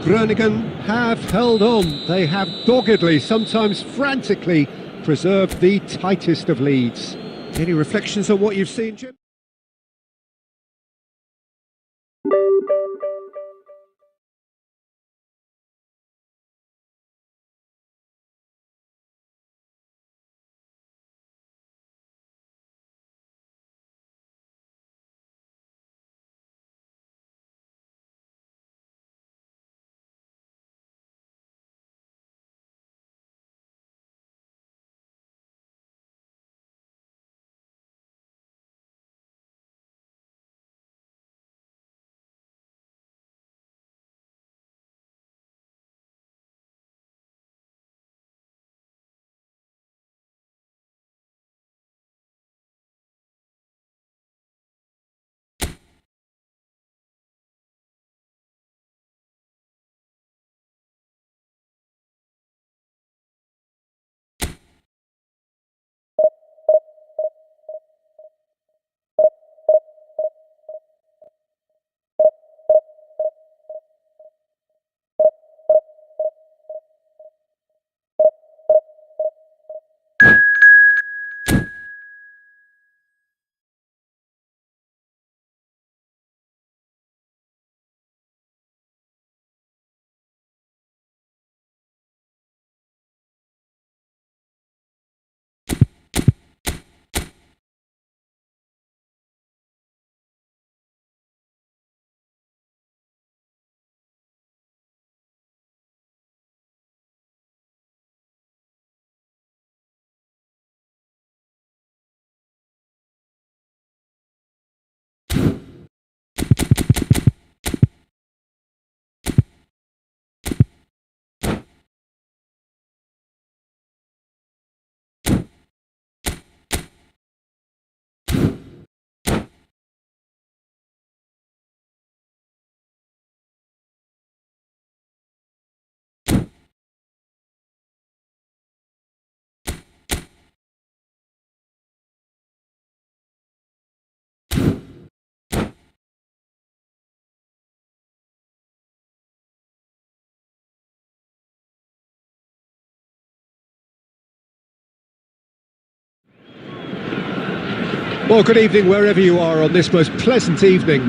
Speaker 1: Groningen have held on. They have doggedly, sometimes frantically, preserved the tightest of leads. Any reflections on what you've seen, Jim? Well, good evening wherever you are on this most pleasant evening.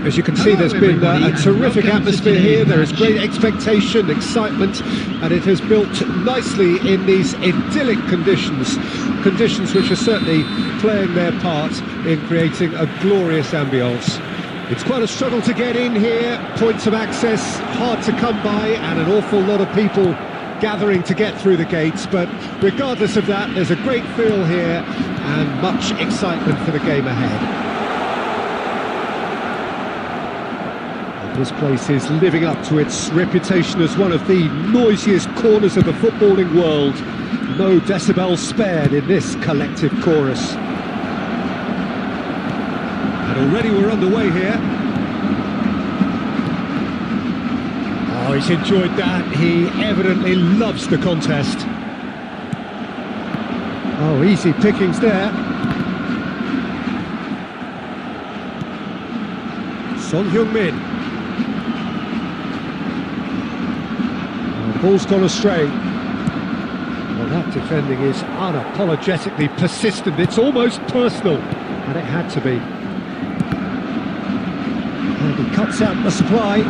Speaker 1: As you can see, there's been a terrific atmosphere here. There is great expectation, excitement, and it has built nicely in these idyllic conditions. Conditions which are certainly playing their part in creating a glorious ambience. It's quite a struggle to get in here, points of access hard to come by, and an awful lot of people gathering to get through the gates, but regardless of that, there's a great feel here and much excitement for the game ahead. And this place is living up to its reputation as one of the noisiest corners of the footballing world. No decibels spared in this collective chorus. And already we're underway here. Oh, he's enjoyed that. He evidently loves the contest. Oh, easy pickings there. Son Heung-min. Oh, the ball's gone astray. Well, that Defending is unapologetically persistent. It's almost personal, and it had to be. And he cuts out the supply.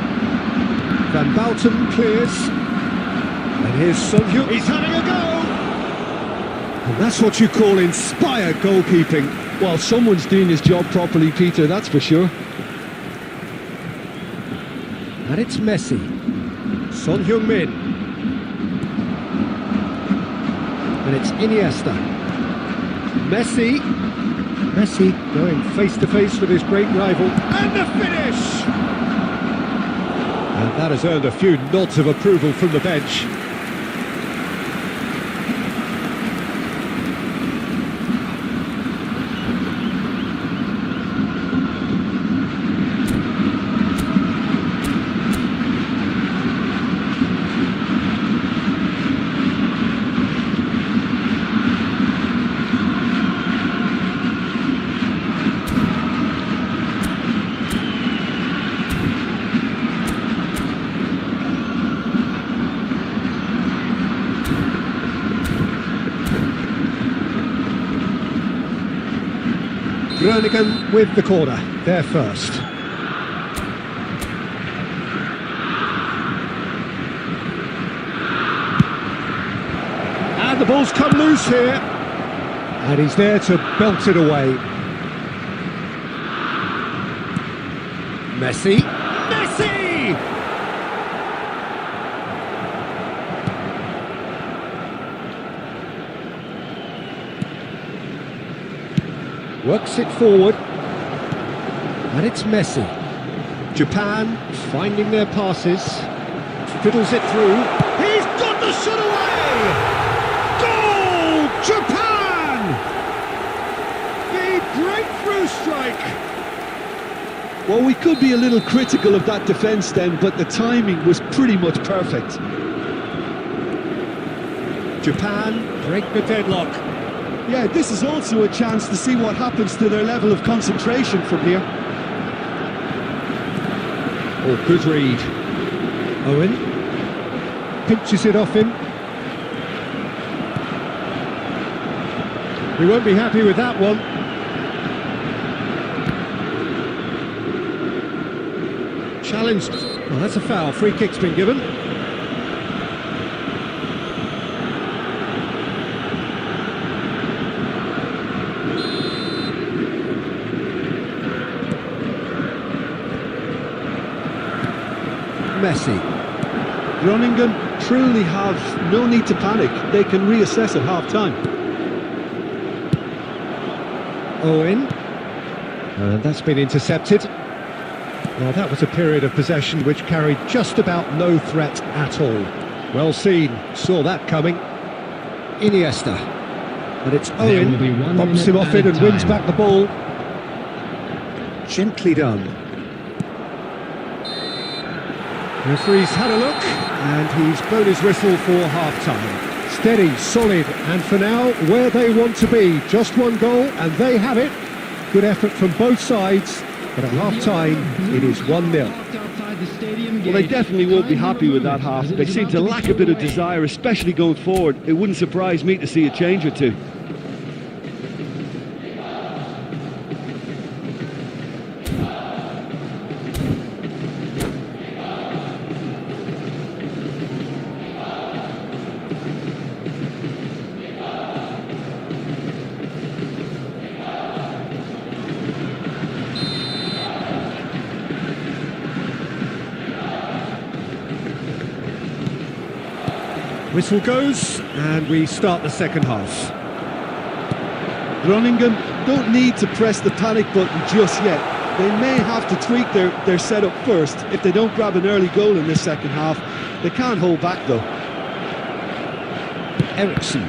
Speaker 1: Van Bouten clears. And here's Son Heung. He's having a go! And that's what you call inspired goalkeeping.
Speaker 2: Well, someone's doing his job properly, Peter, that's for sure.
Speaker 1: And it's Messi. Son Heung-min. And it's Iniesta. Messi. Messi going face-to-face with his great rival. And the finish! And that has earned a few nods of approval from the bench. Groningen with the corner, there first. And the ball's come loose here. And he's there to belt it away. Messi. Messi! Works it forward, and it's Messi. Japan finding their passes, fiddles it through. He's got the shot away! Goal! Japan! The breakthrough strike!
Speaker 2: Well, we could be a little critical of that defence then, but the timing was pretty much perfect.
Speaker 1: Japan break the deadlock.
Speaker 2: Yeah, this is also a chance to see what happens to their level of concentration from here.
Speaker 1: Oh, good read. Owen pinches it off him. We won't be happy with that one. Challenged. Well, that's a foul. Free kick's been given. Messi.
Speaker 2: Groningen truly have no need to panic. They can reassess at half-time.
Speaker 1: Owen. And that's been intercepted. Well, that was a period of possession which carried just about no threat at all. Well seen. Saw that coming. Iniesta. And it's Owen. Bumps him off it and wins back the ball. Gently done. Referee's had a look, and he's blown his whistle for half-time. Steady, solid, and for now, where they want to be. Just one goal, and they have it. Good effort from both sides, but at half-time, it is 1-0.
Speaker 2: Well, they definitely won't be happy with that half. They seem to lack a bit of desire, especially going forward. It wouldn't surprise me to see a change or two.
Speaker 1: Whistle goes, and we start the second half.
Speaker 2: Groningen don't need to press the panic button just yet. They may have to tweak their setup first. If they don't grab an early goal in this second half, they can't hold back though.
Speaker 1: Eriksson.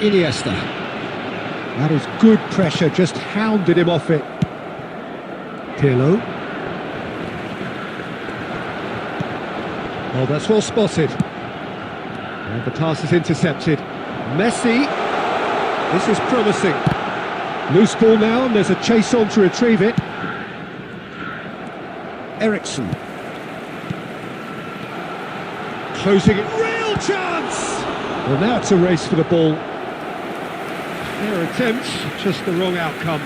Speaker 1: Iniesta. That is good pressure, just hounded him off it. Pirlo. Oh, that's well spotted. And the pass is intercepted. Messi. This is promising. Loose ball now, and there's a chase on to retrieve it. Eriksson. Closing it.
Speaker 2: real chance!
Speaker 1: Well, now it's a race for the ball. Their attempts, just the wrong outcome.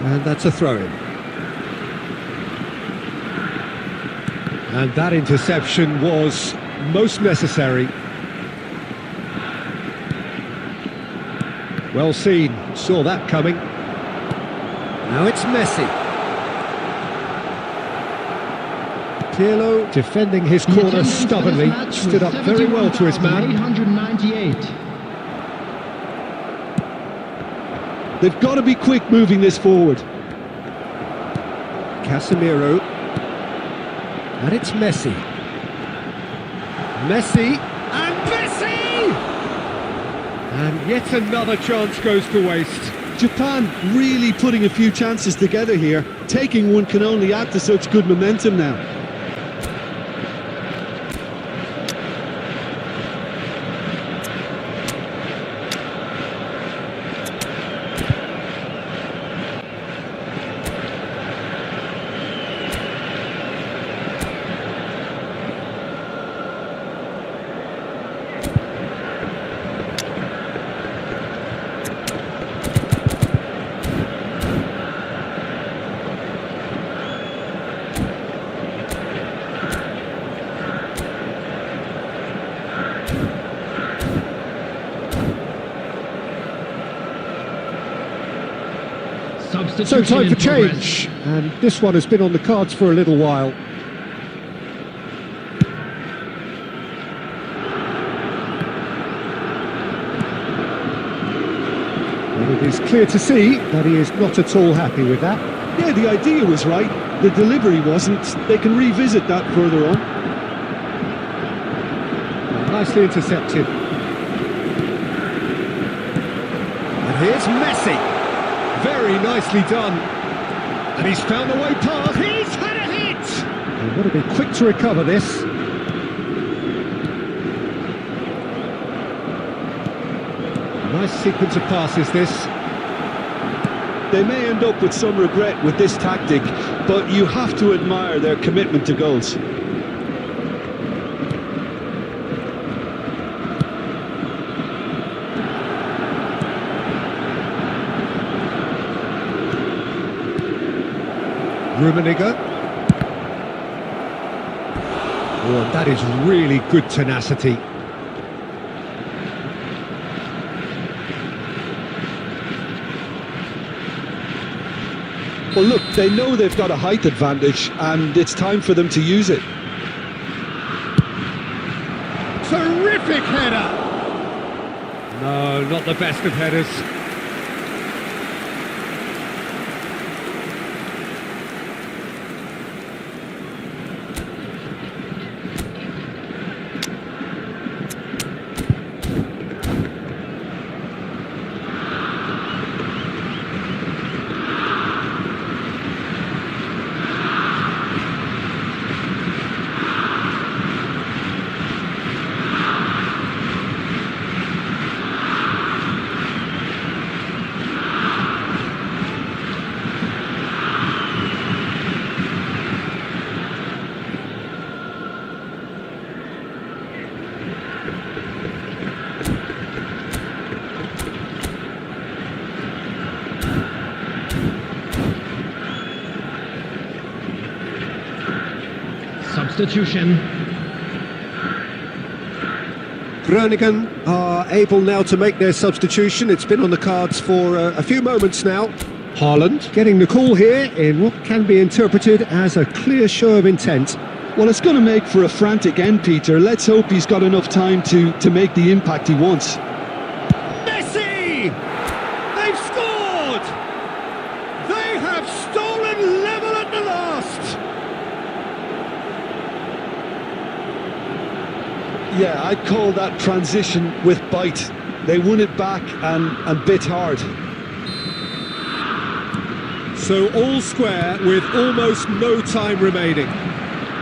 Speaker 1: And that's a throw-in. And that interception was most necessary. Well seen, saw that coming. Now it's Messi. Pirlo defending his corner stubbornly, stood up very well to his man.
Speaker 3: 898.
Speaker 2: They've got to be quick moving this forward.
Speaker 1: Casemiro. And it's Messi. Messi. And Messi! And yet another chance goes to waste.
Speaker 2: Japan really putting a few chances together here. Taking one can only add to such good momentum now.
Speaker 1: So time for change, and this one has been on the cards for a little while. And it is clear to see that he is not at all happy with that.
Speaker 2: Yeah, the idea was right, the delivery wasn't. They can revisit that further on.
Speaker 1: Nicely intercepted. And here's Messi. Very nicely done. And he's found the way past. He's had a hit! And got to be quick to recover this. Nice sequence of passes, this.
Speaker 2: They may end up with some regret with this tactic, but you have to admire their commitment to goals.
Speaker 1: Rummenigge. Oh, and that is really good tenacity.
Speaker 2: Well, look, they know they've got a height advantage, and it's time for them to use it.
Speaker 1: Terrific header! No, not the best of headers.
Speaker 3: Substitution.
Speaker 1: Groningen are able now to make their substitution. It's been on the cards for a few moments now. Haaland getting the call here in what can be interpreted as a clear show of intent.
Speaker 2: Well, it's going to make for a frantic end, Peter. Let's hope he's got enough time to make the impact he wants.
Speaker 1: Messi! They've scored! They have stolen level at the last!
Speaker 2: Yeah, I'd call that transition with bite. They won it back and bit hard.
Speaker 1: So all square with almost no time remaining.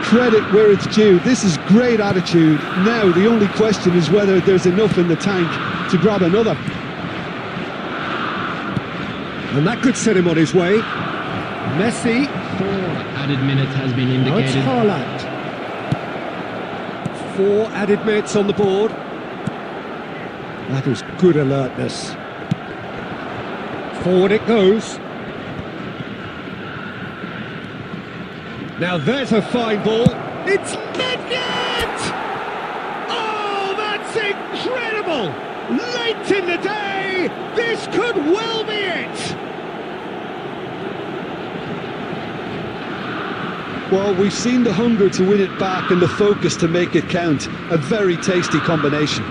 Speaker 2: credit where it's due. This is great attitude. Now, the only question is whether there's enough in the tank to grab another.
Speaker 1: And that could set him on his way. Messi.
Speaker 3: 4 added minutes has been
Speaker 1: Now it's
Speaker 3: indicated.
Speaker 1: Haaland. 4 added minutes on the board. That was good alertness. Forward it goes. Now there's a fine ball. It's Nedved! Oh, that's incredible! Late in the day, this could well be it!
Speaker 2: Well, we've seen the hunger to win it back and the focus to make it count. A very tasty combination.